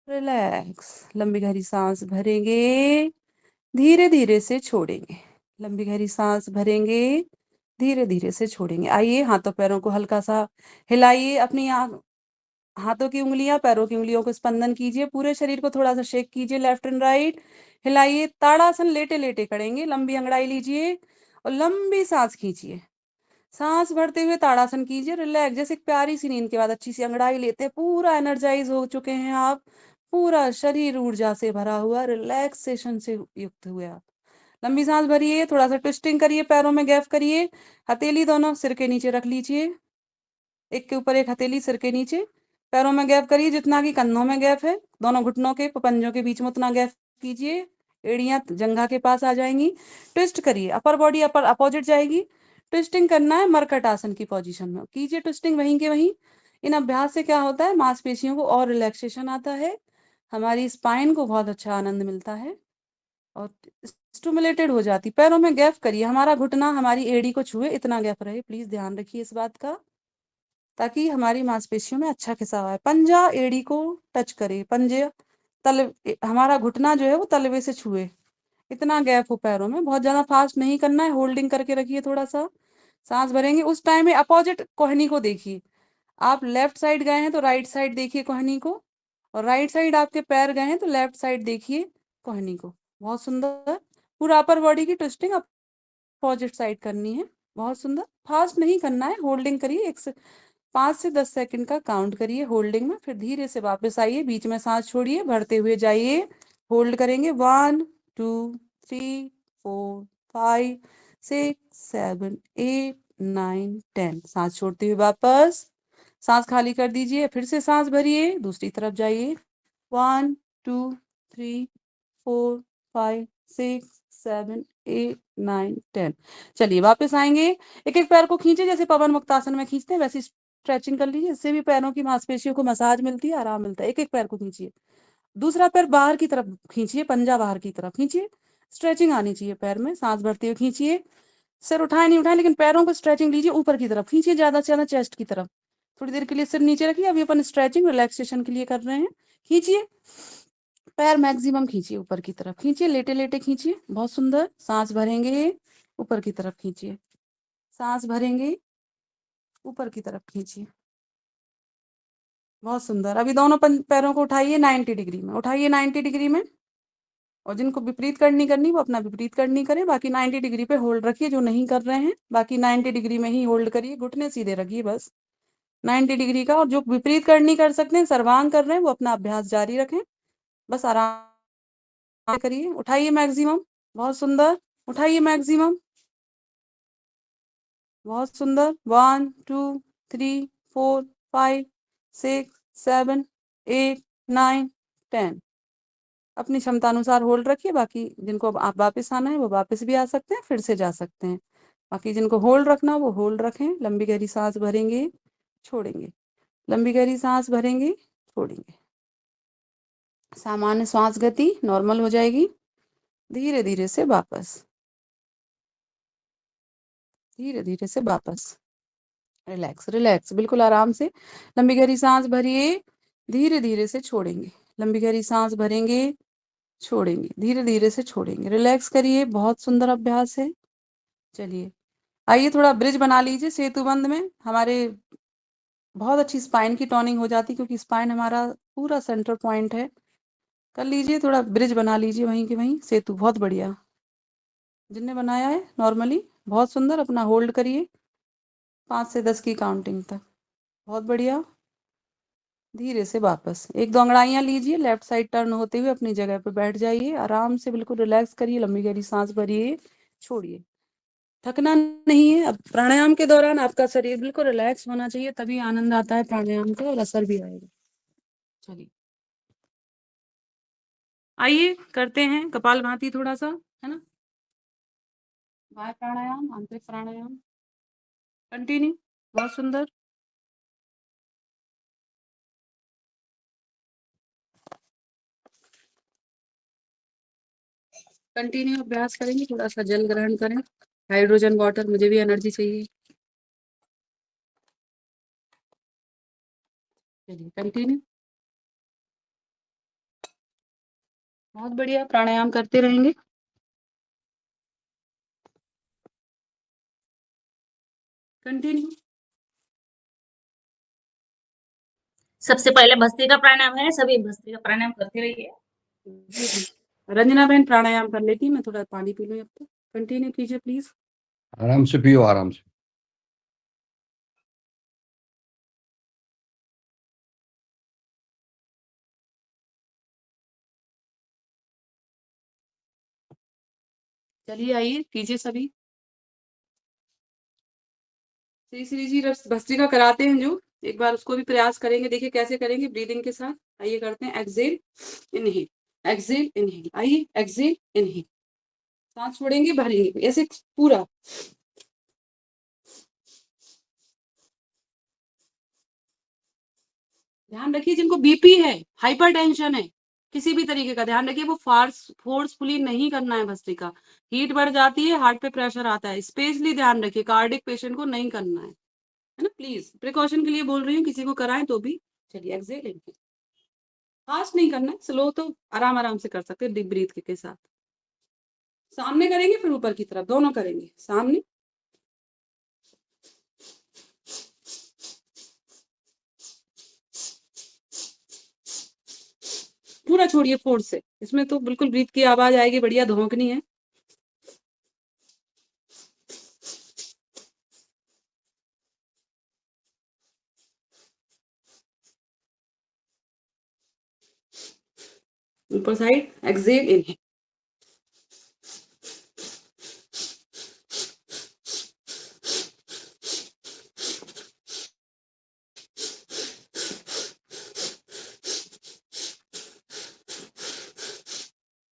[SPEAKER 4] रिलैक्स। लंबी गहरी सांस भरेंगे, धीरे धीरे से छोड़ेंगे। लंबी गहरी सांस भरेंगे, धीरे धीरे से छोड़ेंगे। आइए हाथों पैरों को हल्का सा हिलाइए, अपनी हाथों की उंगलियां पैरों की उंगलियों को स्पंदन कीजिए, पूरे शरीर को थोड़ा सा शेक कीजिए, लेफ्ट एंड राइट हिलाइए। ताड़ासन लेटे लेटे करेंगे, लंबी अंगड़ाई लीजिए और लंबी सांस खींचिए। सांस भरते हुए ताड़ासन कीजिए, रिलैक्स, जैसे एक प्यारी सी नींद के बाद अच्छी सी अंगड़ाई लेते हैं। पूरा एनर्जाइज हो चुके हैं आप, पूरा शरीर ऊर्जा से भरा हुआ, रिलैक्सेशन से युक्त हुए आप। लंबी सांस भरिए, थोड़ा सा ट्विस्टिंग करिए, पैरों में गैप करिए, हथेली दोनों सिर के नीचे रख लीजिए, एक के ऊपर एक हथेली सिर के नीचे। पैरों में गैप करिए जितना कि कंधों में गैप है, दोनों घुटनों के पंजों के बीच में उतना गैप कीजिए। एड़ियां जंघा के पास आ जाएंगी। ट्विस्ट करिए, अपर बॉडी अपर अपोजिट जाएगी। ट्विस्टिंग करना है मरकट आसन की पोजीशन में, कीजिए ट्विस्टिंग वहीं के वहीं। इन अभ्यास से क्या होता है, मांसपेशियों को और रिलैक्सेशन आता है, हमारी स्पाइन को बहुत अच्छा आनंद मिलता है और स्टिमुलेटेड हो जाती। पैरों में गैप करिए, हमारा घुटना हमारी एड़ी को छुए इतना गैप रहे, प्लीज ध्यान रखिए इस बात का, ताकि हमारी मांसपेशियों में अच्छा खिंचाव आए। पंजा एड़ी को टच करे, पंजे तल, हमारा घुटना जो है वो तलवे से छुए, इतना गैप हो पैरों में। बहुत ज्यादा फास्ट नहीं करना है, होल्डिंग करके रखिए थोड़ा सा। सांस भरेंगे। उस टाइम में अपोजिट कोहनी को देखिए। आप लेफ्ट साइड गए हैं तो राइट साइड देखिए कोहनी को, और राइट साइड आपके पैर गए हैं तो लेफ्ट साइड देखिए कोहनी को। बहुत सुंदर। पूरा अपर बॉडी की ट्विस्टिंग अपोजिट साइड करनी है। बहुत सुंदर। फास्ट नहीं करना है, होल्डिंग करिए। 5 से 10 सेकंड का काउंट करिए होल्डिंग में, फिर धीरे से वापस आइए, बीच में सांस छोड़िए, भरते हुए जाइए, होल्ड करेंगे 1 2 3 4 5 6 7 8 9 10। सांस छोड़ते हुए वापस सांस खाली कर दीजिए, फिर से सांस भरिए, दूसरी तरफ जाइए। 1 2 3 4 5 6 7 8 9 10। चलिए वापस आएंगे। एक एक पैर को खींचे, जैसे पवन मुक्तासन में खींचते हैं वैसे स्ट्रेचिंग कर लीजिए। इससे भी पैरों की मांसपेशियों को मसाज मिलती है, आराम मिलता है। एक एक पैर को खींचिए, दूसरा पैर बाहर की तरफ खींचिए, पंजा बाहर की तरफ खींचिए, स्ट्रेचिंग आनी चाहिए पैर में। सांस भरते हुए खींचिए, सिर उठाए नहीं उठाए, लेकिन पैरों को स्ट्रेचिंग लीजिए, ऊपर की तरफ खींचिए, ज्यादा से ज्यादा चेस्ट की तरफ। थोड़ी देर के लिए सिर नीचे रखिए, अभी अपन स्ट्रेचिंग रिलैक्सेशन के लिए कर रहे हैं। खींचिए, पैर मैक्सिमम खींचिए, ऊपर की तरफ खींचिए, लेटे लेटे खींचिए। बहुत सुंदर। सांस भरेंगे, ऊपर की तरफ खींचिए, सांस भरेंगे, ऊपर की तरफ खींचिए। बहुत सुंदर। अभी दोनों पैरों को उठाइए 90 डिग्री में, उठाइए 90 डिग्री में, और जिनको विपरीत करनी वो अपना विपरीत करनी करें। बाकी 90 डिग्री पे होल्ड रखिए, जो नहीं कर रहे हैं बाकी 90 डिग्री में ही होल्ड करिए, घुटने सीधे रखिए बस 90 डिग्री का। और जो विपरीत करनी कर सकते हैं, सर्वांग कर रहे हैं, वो अपना अभ्यास जारी रखें, बस आराम करिए। उठाइए मैक्सिमम, बहुत सुंदर। उठाइए मैक्सिमम, बहुत सुंदर। 1 2 3 4 5 6 7 8 9 10। अपनी क्षमता अनुसार होल्ड रखिए। बाकी जिनको अब आप वापस आना है वो वापस भी आ सकते हैं, फिर से जा सकते हैं। बाकी जिनको होल्ड रखना वो होल्ड रखें। लंबी गहरी सांस भरेंगे, छोड़ेंगे, लंबी गहरी सांस भरेंगे, छोड़ेंगे। सामान्य श्वास गति नॉर्मल हो जाएगी। धीरे धीरे से वापस, धीरे धीरे से वापस। रिलैक्स रिलैक्स, बिल्कुल आराम से। लंबी गहरी सांस भरिए, धीरे धीरे से छोड़ेंगे। लंबी गहरी सांस भरेंगे, छोड़ेंगे, धीरे धीरे से छोड़ेंगे। रिलैक्स करिए, बहुत सुंदर अभ्यास है। चलिए आइए, थोड़ा ब्रिज बना लीजिए सेतुबंद में। हमारे बहुत अच्छी स्पाइन की टोनिंग हो जाती है, क्योंकि स्पाइन हमारा पूरा सेंटर पॉइंट है। कर लीजिए, थोड़ा ब्रिज बना लीजिए वहीं के वहीं सेतु। बहुत बढ़िया, जिनने बनाया है नॉर्मली, बहुत सुंदर। अपना होल्ड करिए 5 से 10 की काउंटिंग तक। बहुत बढ़िया। धीरे से वापस 1-2 अंगड़ाइयां लीजिए, लेफ्ट साइड टर्न होते हुए अपनी जगह पे बैठ जाइए। आराम से बिल्कुल रिलैक्स करिए, लंबी गहरी सांस भरिए, छोड़िए। थकना नहीं है। अब प्राणायाम के दौरान आपका शरीर बिल्कुल रिलैक्स होना चाहिए, तभी आनंद आता है प्राणायाम का, और असर भी आएगा। चलिए आइए करते हैं कपालभाति थोड़ा सा, है ना। बाह्य प्राणायाम, आंतरिक प्राणायाम, कंटिन्यू। बहुत सुंदर। कंटिन्यू अभ्यास करेंगे। थोड़ा सा जल ग्रहण करें, हाइड्रोजन वाटर, मुझे भी एनर्जी चाहिए। चलिए कंटिन्यू। बहुत बढ़िया, प्राणायाम करते रहेंगे। कंटिन्यू।
[SPEAKER 2] सबसे पहले भस्त्रिका प्राणायाम है, सभी भस्त्रिका प्राणायाम करते रहिए।
[SPEAKER 4] रंजना बहन प्राणायाम कर लेती, मैं थोड़ा पानी पी लूं अब तक। कंटिन्यू कीजिए प्लीज।
[SPEAKER 5] आराम से पियो, आराम से।
[SPEAKER 4] चलिए आइए, कीजिए सभी। श्री श्री जी भस्त्रिका कराते हैं जो, एक बार उसको भी प्रयास करेंगे। देखिए कैसे करेंगे, ब्रीदिंग के साथ। आइए करते हैं। Exhale inhale, exhale inhale. आइए, एक्सेल इनहेल, सांस छोड़ेंगे, भरेंगे, ऐसे पूरा। ध्यान रखिए, जिनको बीपी है, हाइपरटेंशन है, किसी भी तरीके का, ध्यान रखिए वो फोर्सफुली नहीं करना है भस्त्रिका। हीट बढ़ जाती है, हार्ट पे प्रेशर आता है, स्पेशली ध्यान रखिए। कार्डिक पेशेंट को नहीं करना है ना, प्लीज। प्रिकॉशन के लिए बोल रही हूँ, किसी को कराएं तो भी। चलिए एक्सेल इनहेल। फास्ट नहीं करना है, स्लो तो आराम आराम से कर सकते हैं, डीप ब्रीथ के साथ। सामने करेंगे, फिर ऊपर की तरफ, दोनों करेंगे। सामने, पूरा छोड़िए फोर्स से, इसमें तो बिल्कुल ब्रीथ की आवाज आएगी, बढ़िया धोंकनी है। ऊपर साइड एक्सेल इनहेल।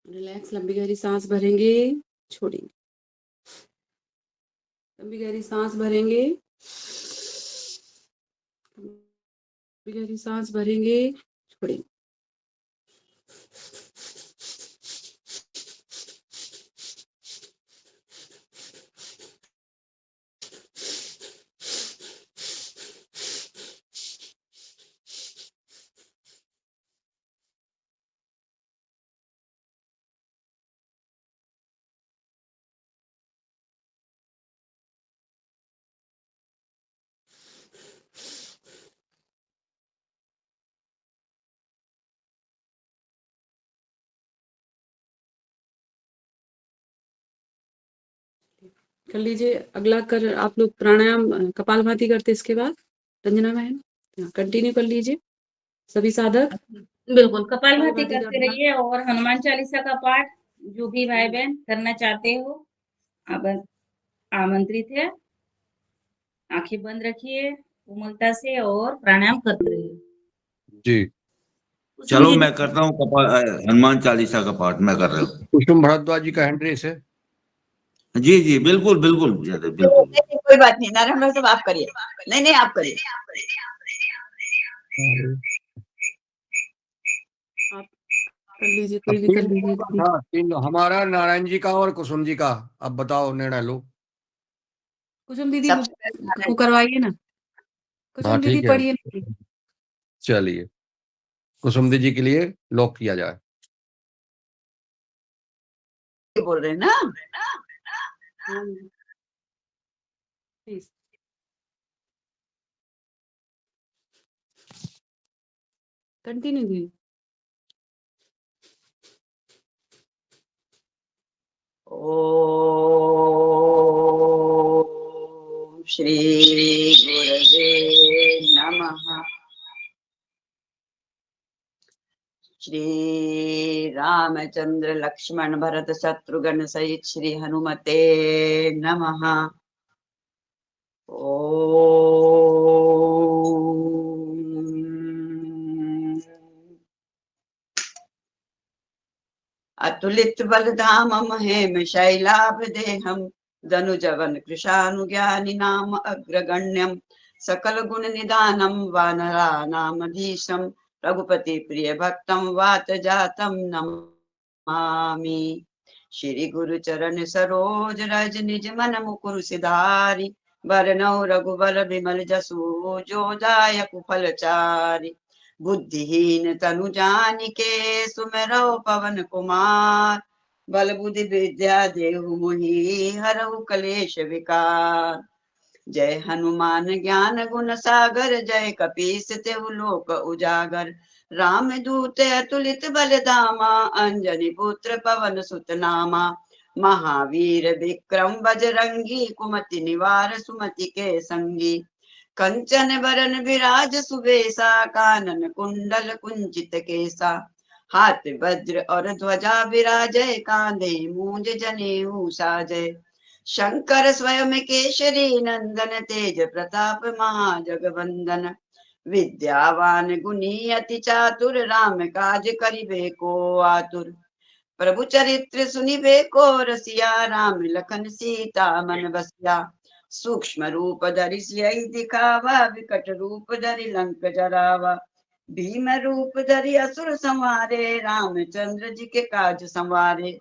[SPEAKER 4] रिलैक्स, लंबी गहरी सांस भरेंगे, छोड़ेंगे, लंबी गहरी सांस भरेंगे, लंबी गहरी सांस भरेंगे, छोड़ेंगे। कर लीजिए अगला। कर आप लोग प्राणायाम कपालभाति करते इसके बाद, रंजना बहन कंटिन्यू कर लीजिए सभी साधक।
[SPEAKER 2] बिल्कुल कपालभाति
[SPEAKER 4] कपालभाति का
[SPEAKER 2] करते
[SPEAKER 4] अभ्यास।
[SPEAKER 2] रहिए और हनुमान चालीसा का पाठ जो भी भाई बहन करना चाहते हो आप आमंत्रित है। आंखें बंद रखिए कोमलता से और प्राणायाम करते रहिए।
[SPEAKER 5] जी।
[SPEAKER 8] चलो
[SPEAKER 2] जी,
[SPEAKER 8] मैं करता हूँ हनुमान चालीसा का पाठ मैं कर रहा हूँ।
[SPEAKER 5] कुसुम भारद्वाज जी का हैंड रेस है।
[SPEAKER 8] जी जी बिल्कुल बिल्कुल बिल्कुल।
[SPEAKER 3] नहीं, कोई बात नहीं नारायण भाई साहब, आप करिए। नहीं नहीं, आप करिए।
[SPEAKER 4] आप कर लीजिए, कोई भी कर लीजिए।
[SPEAKER 5] हाँ, तीन हमारा, नारायण जी का और कुसुम जी का। अब बताओ, निर्णय लो।
[SPEAKER 4] कुसुम दीदी
[SPEAKER 3] सबसे पहले
[SPEAKER 4] को करवाइए ना,
[SPEAKER 5] हाँ
[SPEAKER 4] कुसुम दीदी
[SPEAKER 5] ठीक है,
[SPEAKER 4] पढ़िए।
[SPEAKER 5] चलिए कुसुम जी के लिए लॉक किया जाए।
[SPEAKER 3] बोल रहे हैं ना।
[SPEAKER 4] प्लीज कंटिन्यू कीजिए।
[SPEAKER 3] ओम श्री गुरवे नमः। श्री रामचंद्र लक्ष्मण भरत शत्रुघ्न सहित श्री हनुमते नमः। ओम अतुलित बलधामं हेम शैलाभ देहम धनुजवन कृशानुज्ञानि नाम अग्रगण्यम सकल गुण निदानम वानराणामधीशम रघुपति प्रिय भक्तम वात जातम नमामि। श्री गुरु चरण सरोज रज निज मन मुकुर सिधारी बरनौ रघुबर विमल जसु जो दायक फलचारी। बुद्धिहीन तनु जानिके सुमिरौ पवन कुमार बल बुद्धि विद्या देहु मोहि हरहु कलेश विकार। जय हनुमान ज्ञान गुण सागर जय कपीस तेहु लोक उजागर। राम दूत अतुलित बल धामा अंजनी पुत्र पवन सुत नामा। महावीर विक्रम बजरंगी कुमति निवार सुमति के संगी। कंचन बरन विराज सुबेसा कानन कुंडल कुंचित केसा। हाथ वज्र और ध्वजा विराजय कांधे मूंज जनेऊ साजय। शंकर स्वयं केशरी नंदन तेज प्रताप महाजगवंदन। विद्यावान गुणी अति चातुर राम काज करिबे को आतुर। प्रभु चरित्र सुनिबे को रसिया राम लखन सीता मन बसिया। सूक्ष्म रूप धरि सियहि दिखावा विकट रूप धरि लंक जरावा। भीम रूप धरि असुर संहारे रामचंद्र जी के काज संवारे।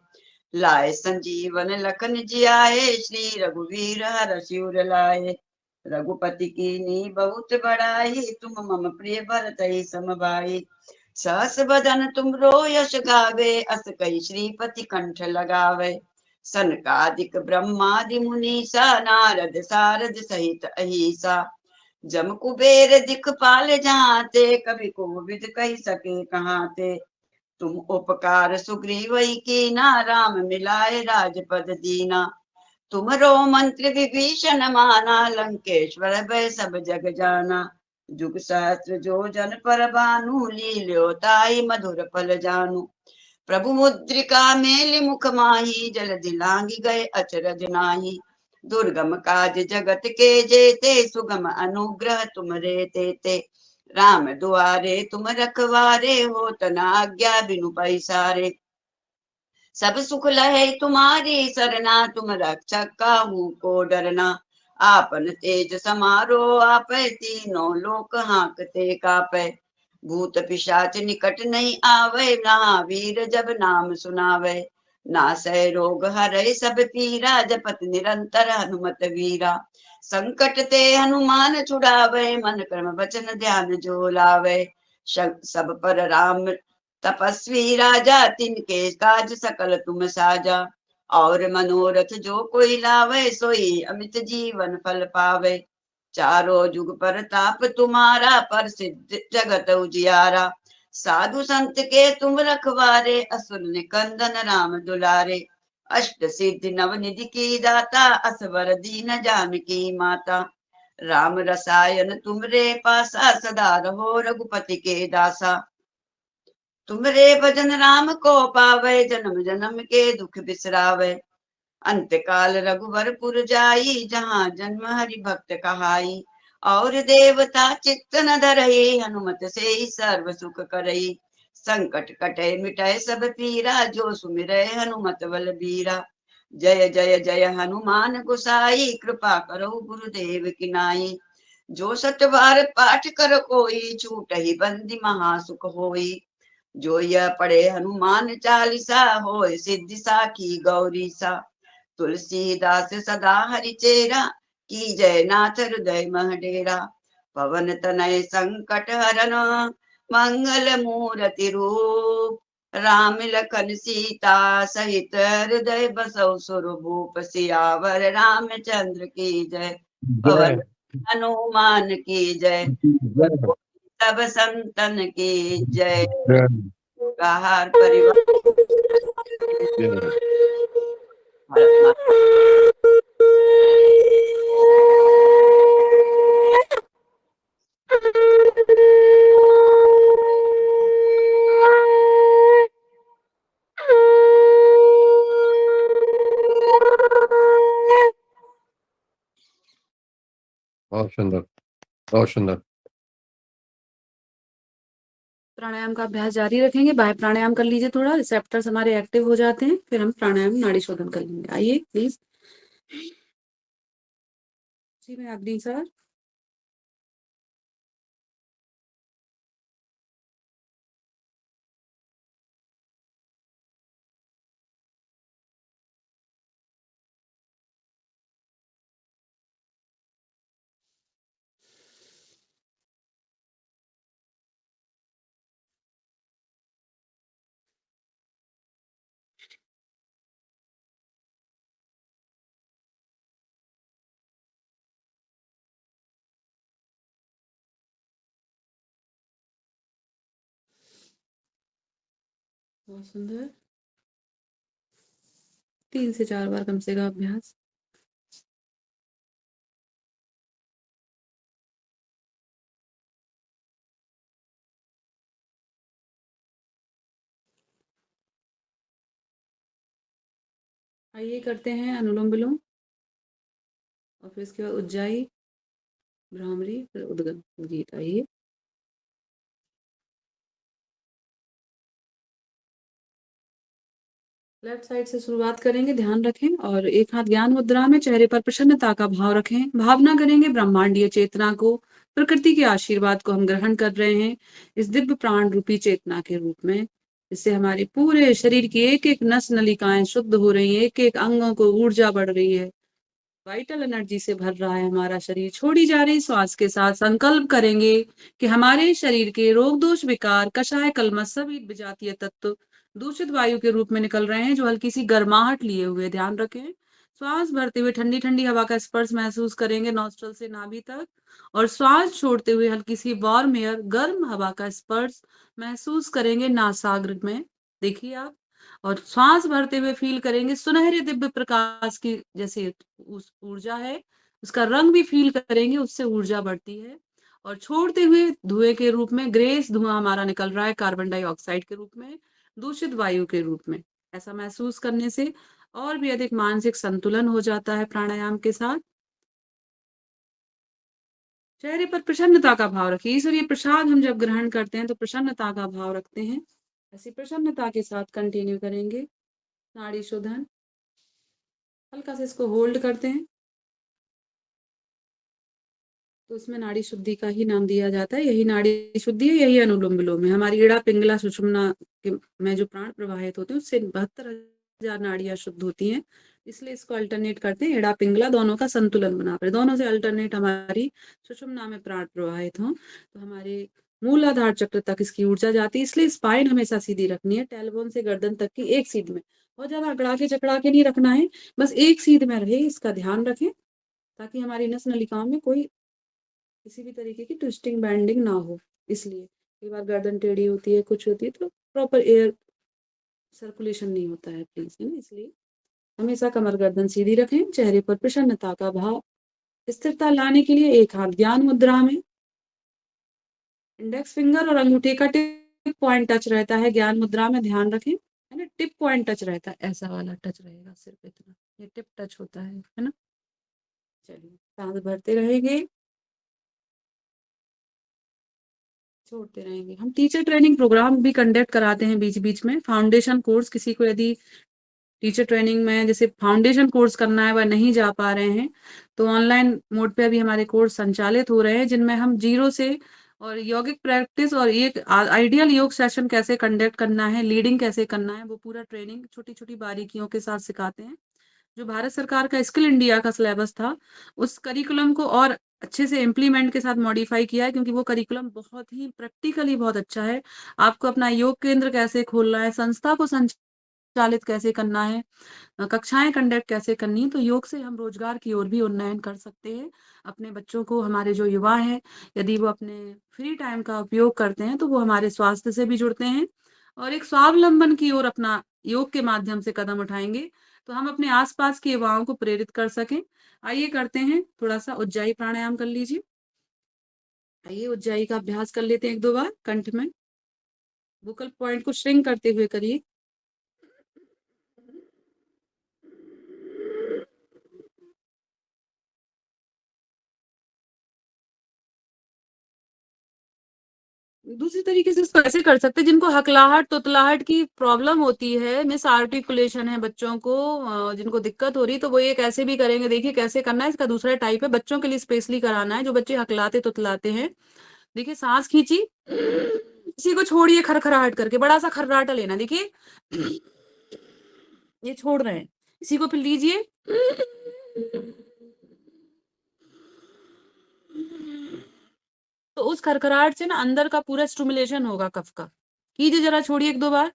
[SPEAKER 3] लाए संजीवन लखन जियाए श्री रघुवीर हरषि उर लाए। रघुपति कीन्ही बहुत बड़ाई तुम मम प्रिय भरतहि सम भाई। सहस बदन तुमरो यश गावे अस कहि श्रीपति कंठ लगावे। सनकादिक ब्रह्मादि मुनीसा नारद सारद सहित अहिसा। जम कुबेर दिखपाल जाते कवि कोविद कहि सके कहाते। तुम उपकार सुग्रीव कीना, राम मिलाए राजपद दीना। तुमरो मंत्र विभीषण माना, लंकेश्वर भय सब जग जाना। जुग सहस्त्र जो जन पर भानु, लील्यो ताई मधुर फल जानू। प्रभु मुद्रिका मेलि मुख माही, जल दिलांगी गए अचरज नाही। दुर्गम काज जगत के जेते, सुगम अनुग्रह तुमरे तेते। राम दुआरे तुम रखवारे, हो तना आज्ञा बिनु पैसारे। सब सुख लहे तुम्हारी सरना, तुम रक्षक काहू को डरना। आपन तेज समारो आपै, तीनों लोक हांकते कापै। भूत पिशाच निकट नहीं आवे, महावीर जब नाम सुनावे। नासै रोग हरै सब पीरा, जपत निरंतर हनुमत वीरा। संकट ते हनुमान छुड़ावे, मन क्रम वचन ध्यान जो लावे। सब पर राम तपस्वी राजा, तिनके काज सकल तुम साजा। और मनोरथ जो कोई लावे, सोई अमित जीवन फल पावे। चारों जुग परताप तुम्हारा, प्रसिद्ध जगत उजियारा। साधु संत के तुम रखवारे, असुर निकंदन राम दुलारे। अष्ट सिद्धि नव निधि की दाता, असवर दीन जानकी माता। राम रसायन तुमरे पासा, सदा रहो रघुपति के दासा। तुमरे भजन राम को पावे, जन्म जन्म के दुख बिसरावे। अंत काल रघुवरपुर जाई, जहाँ जन्म हरि भक्त कहाई। और देवता चित्त न धरई, हनुमत से ही सर्व सुख करई। संकट कटे मिटाए सब पीरा, जो सुमिरै हनुमत बल बीरा। जय जय जय हनुमान गोसाई, कृपा करो गुरुदेव की नाई। जो सत बार पाठ कर कोई, छूटहि बंदी महासुख होई। जो यह पढ़े हनुमान चालीसा, होय सिद्धि साखी गौरी सा। तुलसीदास सदा हरिचेरा, की जय नाथ हृदय मह डेरा। पवन तनय संकट हरन, मंगल मूर्ति रूप। राम लखन सीता सहित, हृदय बसौ सुरभूप। सियावर रामचंद्र की जय,
[SPEAKER 5] जय
[SPEAKER 3] पवन हनुमान की जय। सब संतन की जय।
[SPEAKER 5] जय
[SPEAKER 3] गाहार परिवार
[SPEAKER 5] जय।
[SPEAKER 3] भारत माता।
[SPEAKER 5] बहुत सुंदर, बहुत सुंदर।
[SPEAKER 4] प्राणायाम का अभ्यास जारी रखेंगे। बाह्य प्राणायाम कर लीजिए, थोड़ा रिसेप्टर्स हमारे एक्टिव हो जाते हैं, फिर हम प्राणायाम नाड़ी शोधन कर लेंगे। आइए प्लीज। जी मैं अग्नि सर। बहुत सुंदर। 3 से 4 बार कम से कम अभ्यास। आइए करते हैं अनुलोम विलोम, और फिर इसके बाद उज्जाई, भ्रामरी, फिर उद्गम गीत। आइए। लेफ्ट साइड से शुरुआत करेंगे, ध्यान रखें, और एक हाथ ज्ञान मुद्रा में, चेहरे पर प्रसन्नता का भाव रखें। भावना करेंगे ब्रह्मांडीय चेतना को, प्रकृति के आशीर्वाद को हम ग्रहण कर रहे हैं इस दिव्य प्राण रूपी चेतना के रूप में। इससे हमारे पूरे शरीर की एक एक नस नलिकाएं शुद्ध हो रही है, एक एक अंगों को ऊर्जा बढ़ रही है, वाइटल एनर्जी से भर रहा है हमारा शरीर। छोड़ी जा रही श्वास के साथ संकल्प करेंगे कि हमारे शरीर के रोग दोष विकार कषाय कलमश सभी विजातीय तत्व दूषित वायु के रूप में निकल रहे हैं, जो हल्की सी गर्माहट लिए हुए। ध्यान रखें, श्वास भरते हुए ठंडी ठंडी हवा का स्पर्श महसूस करेंगे नॉस्ट्रल से नाभि तक, और श्वास छोड़ते हुए हल्की सी वार्म एयर, गर्म हवा का स्पर्श महसूस करेंगे नासाग्र में। देखिए आप, और श्वास भरते हुए फील करेंगे सुनहरे दिव्य प्रकाश की जैसे उस ऊर्जा है, उसका रंग भी फील करेंगे, उससे ऊर्जा बढ़ती है। और छोड़ते हुए धुएं के रूप में ग्रेस धुआं हमारा निकल रहा है, कार्बन डाइऑक्साइड के रूप में, दूषित वायु के रूप में। ऐसा महसूस करने से और भी अधिक मानसिक संतुलन हो जाता है प्राणायाम के साथ। चेहरे पर प्रसन्नता का भाव रखिए। ईश्वरीय प्रसाद हम जब ग्रहण करते हैं तो प्रसन्नता का भाव रखते हैं, ऐसी प्रसन्नता के साथ कंटिन्यू करेंगे। नाड़ी शोधन, हल्का से इसको होल्ड करते हैं तो इसमें नाड़ी शुद्धि का ही नाम दिया जाता है। यही नाड़ी शुद्धि है, यही अनुलोम विलोम है। हमारी इड़ा पिंगला सुषुम्ना में जो प्राण प्रवाहित होते हैं उससे 72,000 नाड़ियां शुद्ध होती हैं, इसलिए इसको अल्टरनेट करते हैं। इड़ा पिंगला दोनों का संतुलन बना पर, दोनों से अल्टरनेट हमारी सुषुम्ना में प्राण प्रवाहित हो तो हमारे मूलाधार चक्र तक इसकी ऊर्जा जाती है। इसलिए स्पाइन हमेशा सीधी रखनी है, टेलबोन से गर्दन तक की एक सीध में, बहुत ज्यादा अकड़ा के चकड़ा के नहीं रखना है, बस एक सीध में रहे, इसका ध्यान रखें ताकि हमारी नस नलिकाओं में कोई किसी भी तरीके की ट्विस्टिंग बैंडिंग ना हो। इसलिए कई बार गर्दन टेढ़ी होती है, कुछ होती है तो प्रॉपर एयर सर्कुलेशन नहीं होता है, प्लीज, है ना। इसलिए हमेशा कमर गर्दन सीधी रखें, चेहरे पर प्रसन्नता का भाव। स्थिरता लाने के लिए एक हाथ ज्ञान मुद्रा में, इंडेक्स फिंगर और अंगूठे का टिप पॉइंट टच रहता है ज्ञान मुद्रा में, ध्यान रखें, है ना। टिप पॉइंट टच रहता है, ऐसा वाला टच रहेगा, सिर्फ इतना, ये टिप टच होता है ना। चलिए सांस भरते रहेंगे, छोड़ते रहेंगे। हम टीचर ट्रेनिंग प्रोग्राम भी कंडक्ट कराते हैं बीच बीच में। फाउंडेशन कोर्स, किसी को यदि टीचर ट्रेनिंग में जैसे फाउंडेशन कोर्स करना है, वह नहीं जा पा रहे हैं, तो ऑनलाइन मोड पे अभी हमारे कोर्स संचालित हो रहे हैं, जिनमें हम जीरो से और यौगिक प्रैक्टिस और एक आइडियल योग सेशन कैसे कंडक्ट करना है, लीडिंग कैसे करना है, वो पूरा ट्रेनिंग छोटी छोटी बारीकियों के साथ सिखाते हैं। जो भारत सरकार का स्किल इंडिया का सिलेबस था, उस करिकुलम को और अच्छे से इम्प्लीमेंट के साथ मॉडिफाई किया है, क्योंकि वो करिकुलम बहुत ही प्रैक्टिकली बहुत अच्छा है। आपको अपना योग केंद्र कैसे खोलना है, संस्था को संचालित कैसे करना है, कक्षाएं कंडक्ट कैसे करनी है, तो योग से हम रोजगार की ओर भी उन्नयन कर सकते हैं। अपने बच्चों को, हमारे जो युवा हैं, यदि वो अपने फ्री टाइम का उपयोग करते हैं तो वो हमारे स्वास्थ्य से भी जुड़ते हैं और एक स्वावलंबन की ओर अपना योग के माध्यम से कदम उठाएंगे, तो हम अपने आसपास के युवाओं को प्रेरित कर सकें। आइए करते हैं थोड़ा सा उज्जाई प्राणायाम कर लीजिए। आइए उज्जाई का अभ्यास कर लेते हैं एक दो बार कंठ में, वोकल पॉइंट को श्रिंक करते हुए करिए। दूसरी तरीके से इसको ऐसे कर सकते हैं, जिनको हकलाहट तुतलाहट की प्रॉब्लम होती है, मिस आर्टिकुलेशन है बच्चों को, जिनको दिक्कत हो रही, तो वो ये कैसे भी करेंगे। देखिए कैसे करना है, इसका दूसरा टाइप है, बच्चों के लिए स्पेशली कराना है, जो बच्चे हकलाते तुतलाते हैं। देखिए सांस खींची, इसी को छोड़िए खरखराहट करके, बड़ा सा खर्राटा लेना। देखिए ये छोड़ रहे हैं, इसी को फिर लीजिए, तो उस खरखराहट से ना अंदर का पूरा स्टिमुलेशन होगा कफ का। कीजिए जरा, छोड़िए एक दो बार,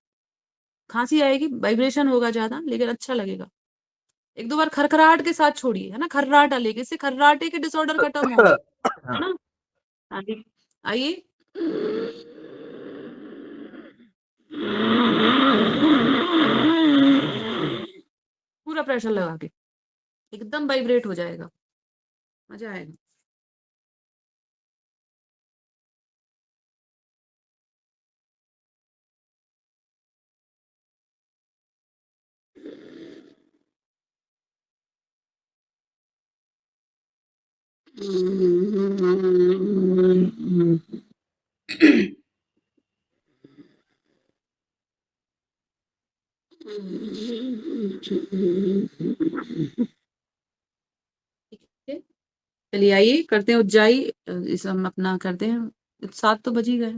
[SPEAKER 4] खांसी आएगी, वाइब्रेशन होगा ज्यादा, लेकिन अच्छा लगेगा। एक दो बार खरखराहट के साथ छोड़िए, है ना, खर्राटा लेके, इससे खर्राटे के डिसऑर्डर खत्म होंगे, है ना। हाँ, आइए, पूरा प्रेशर लगा के, एकदम वाइब्रेट हो जाएगा, मजा आएगा। चलिए आइए करते हैं उज्जाई। इस हम अपना करते हैं, 7 तो बज ही गए।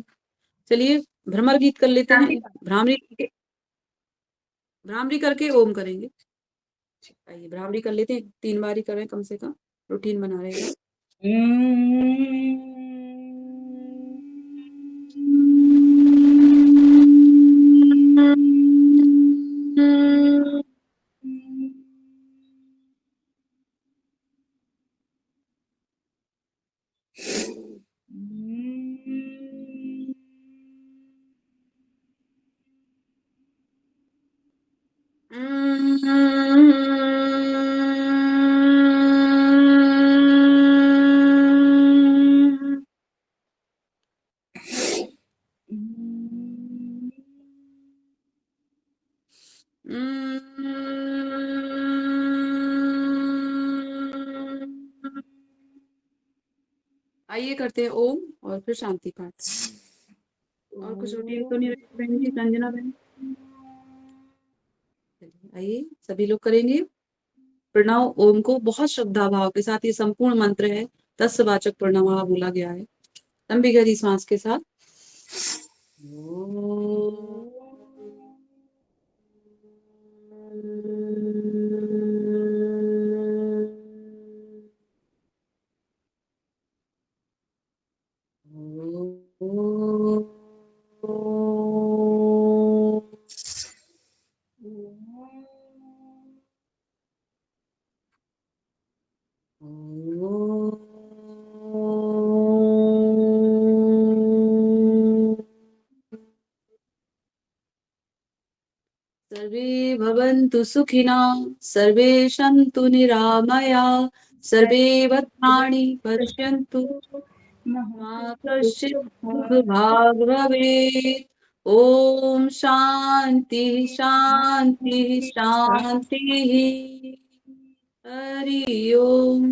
[SPEAKER 4] चलिए भ्रमर गीत कर लेते हैं, भ्रामरी, भ्रामरी करके ओम करेंगे। आइए भ्रामरी कर लेते हैं, 3 बार ही करें कम से कम, रूटीन बना रहेगा। आइए करते हैं ओम और फिर शांति पाठ। और कुछ रूटीन तो नहीं रखी बहन जी, संजना बहन? चलिए, आइए सभी लोग करेंगे प्रणव ओम को बहुत श्रद्धा भाव के साथ। ये संपूर्ण मंत्र है, तत्सवाचक प्रणव बोला गया है। लंबी गहरी सांस के साथ। सर्वे भवन्तु सुखिनः, सर्वे सन्तु निरामयाः, सर्वे भद्राणि पश्यन्तु मा कश्चित् दुर्भाग् भवेत्। ओम शांति शांति शांति। हरि ओम।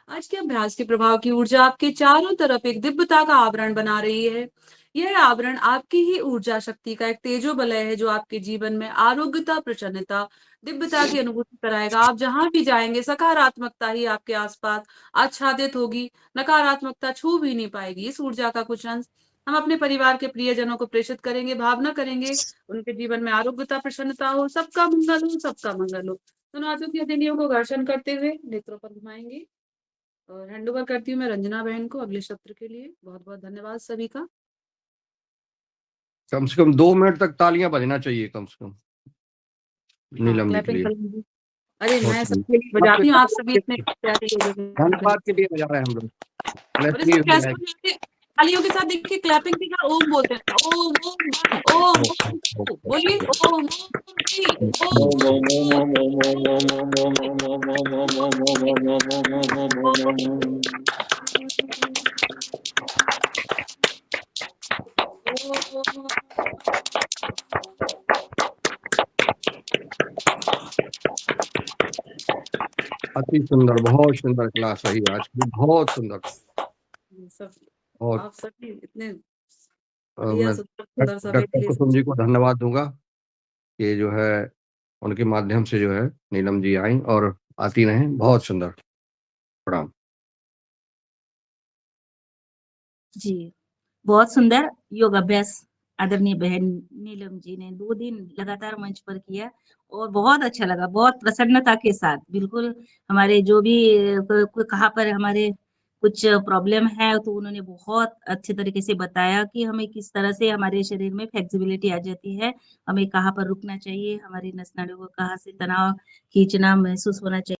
[SPEAKER 4] आज के अभ्यास के प्रभाव की ऊर्जा आपके चारों तरफ एक दिव्यता का आवरण बना रही है। यह आवरण आपकी ही ऊर्जा शक्ति का एक तेजो बलय है, जो आपके जीवन में आरोग्यता, प्रसन्नता, दिव्यता की अनुभूति कराएगा। आप जहां भी जाएंगे सकारात्मकता ही आपके आसपास आच्छादित होगी, नकारात्मकता छू भी नहीं पाएगी। इस ऊर्जा का कुछ अंश हम अपने परिवार के प्रियजनों को प्रेषित करेंगे, भावना करेंगे उनके जीवन में आरोग्यता, प्रसन्नता हो, सबका मंगल हो, सबका मंगल हो। तो नाथों की हथेलियों को घर्षण करते हुए नेत्रों पर घुमाएंगे और हैंड ओवर करती हूँ मैं रंजना बहन को अगले सत्र के लिए। बहुत बहुत धन्यवाद सभी का।
[SPEAKER 5] कम से कम 2 मिनट तक तालियां बजना चाहिए कम से कम नीलम जी के
[SPEAKER 4] क्लैपिंग
[SPEAKER 5] लिए।
[SPEAKER 4] कर लीजिए। अरे
[SPEAKER 5] बहुत
[SPEAKER 4] मैं
[SPEAKER 5] सही।
[SPEAKER 4] सबके लिए बजाती हूँ, आप सभी इतने प्यारे लोग हैं।
[SPEAKER 5] धन्यवाद के लिए बजा रहे हैं हम लोग।
[SPEAKER 4] और इसको कैसे बजाते हैं? तालियों के साथ देखिए, क्लैपिंग की का ओम बोलते हैं। ओम ओम ओम ओम बोलिए। ओम
[SPEAKER 5] अति सुंदर, बहुत सुंदर क्लास रही आज की, बहुत सुंदर।
[SPEAKER 4] सब
[SPEAKER 5] और
[SPEAKER 4] आप सभी इतने
[SPEAKER 5] मैं
[SPEAKER 4] बढ़िया सुंदर समय के
[SPEAKER 5] डॉक्टर
[SPEAKER 4] लिए
[SPEAKER 5] कुसुम जी को धन्यवाद दूंगा कि जो है उनके माध्यम से जो है नीलम जी आई और आती रहें। बहुत सुंदर। प्रणाम।
[SPEAKER 2] जी, बहुत सुंदर योग अभ्यास आदरणीय बहन नीलम जी ने 2 दिन लगातार मंच पर किया और बहुत अच्छा लगा, बहुत प्रसन्नता के साथ। बिल्कुल हमारे जो भी कहाँ पर हमारे कुछ प्रॉब्लम है, तो उन्होंने बहुत अच्छे तरीके से बताया कि हमें किस तरह से हमारे शरीर में फ्लेक्सिबिलिटी आ जाती है, हमें कहाँ पर रुकना चाहिए, हमारी नस नाड़ियों को कहाँ से तनाव खींचना महसूस होना चाहिए।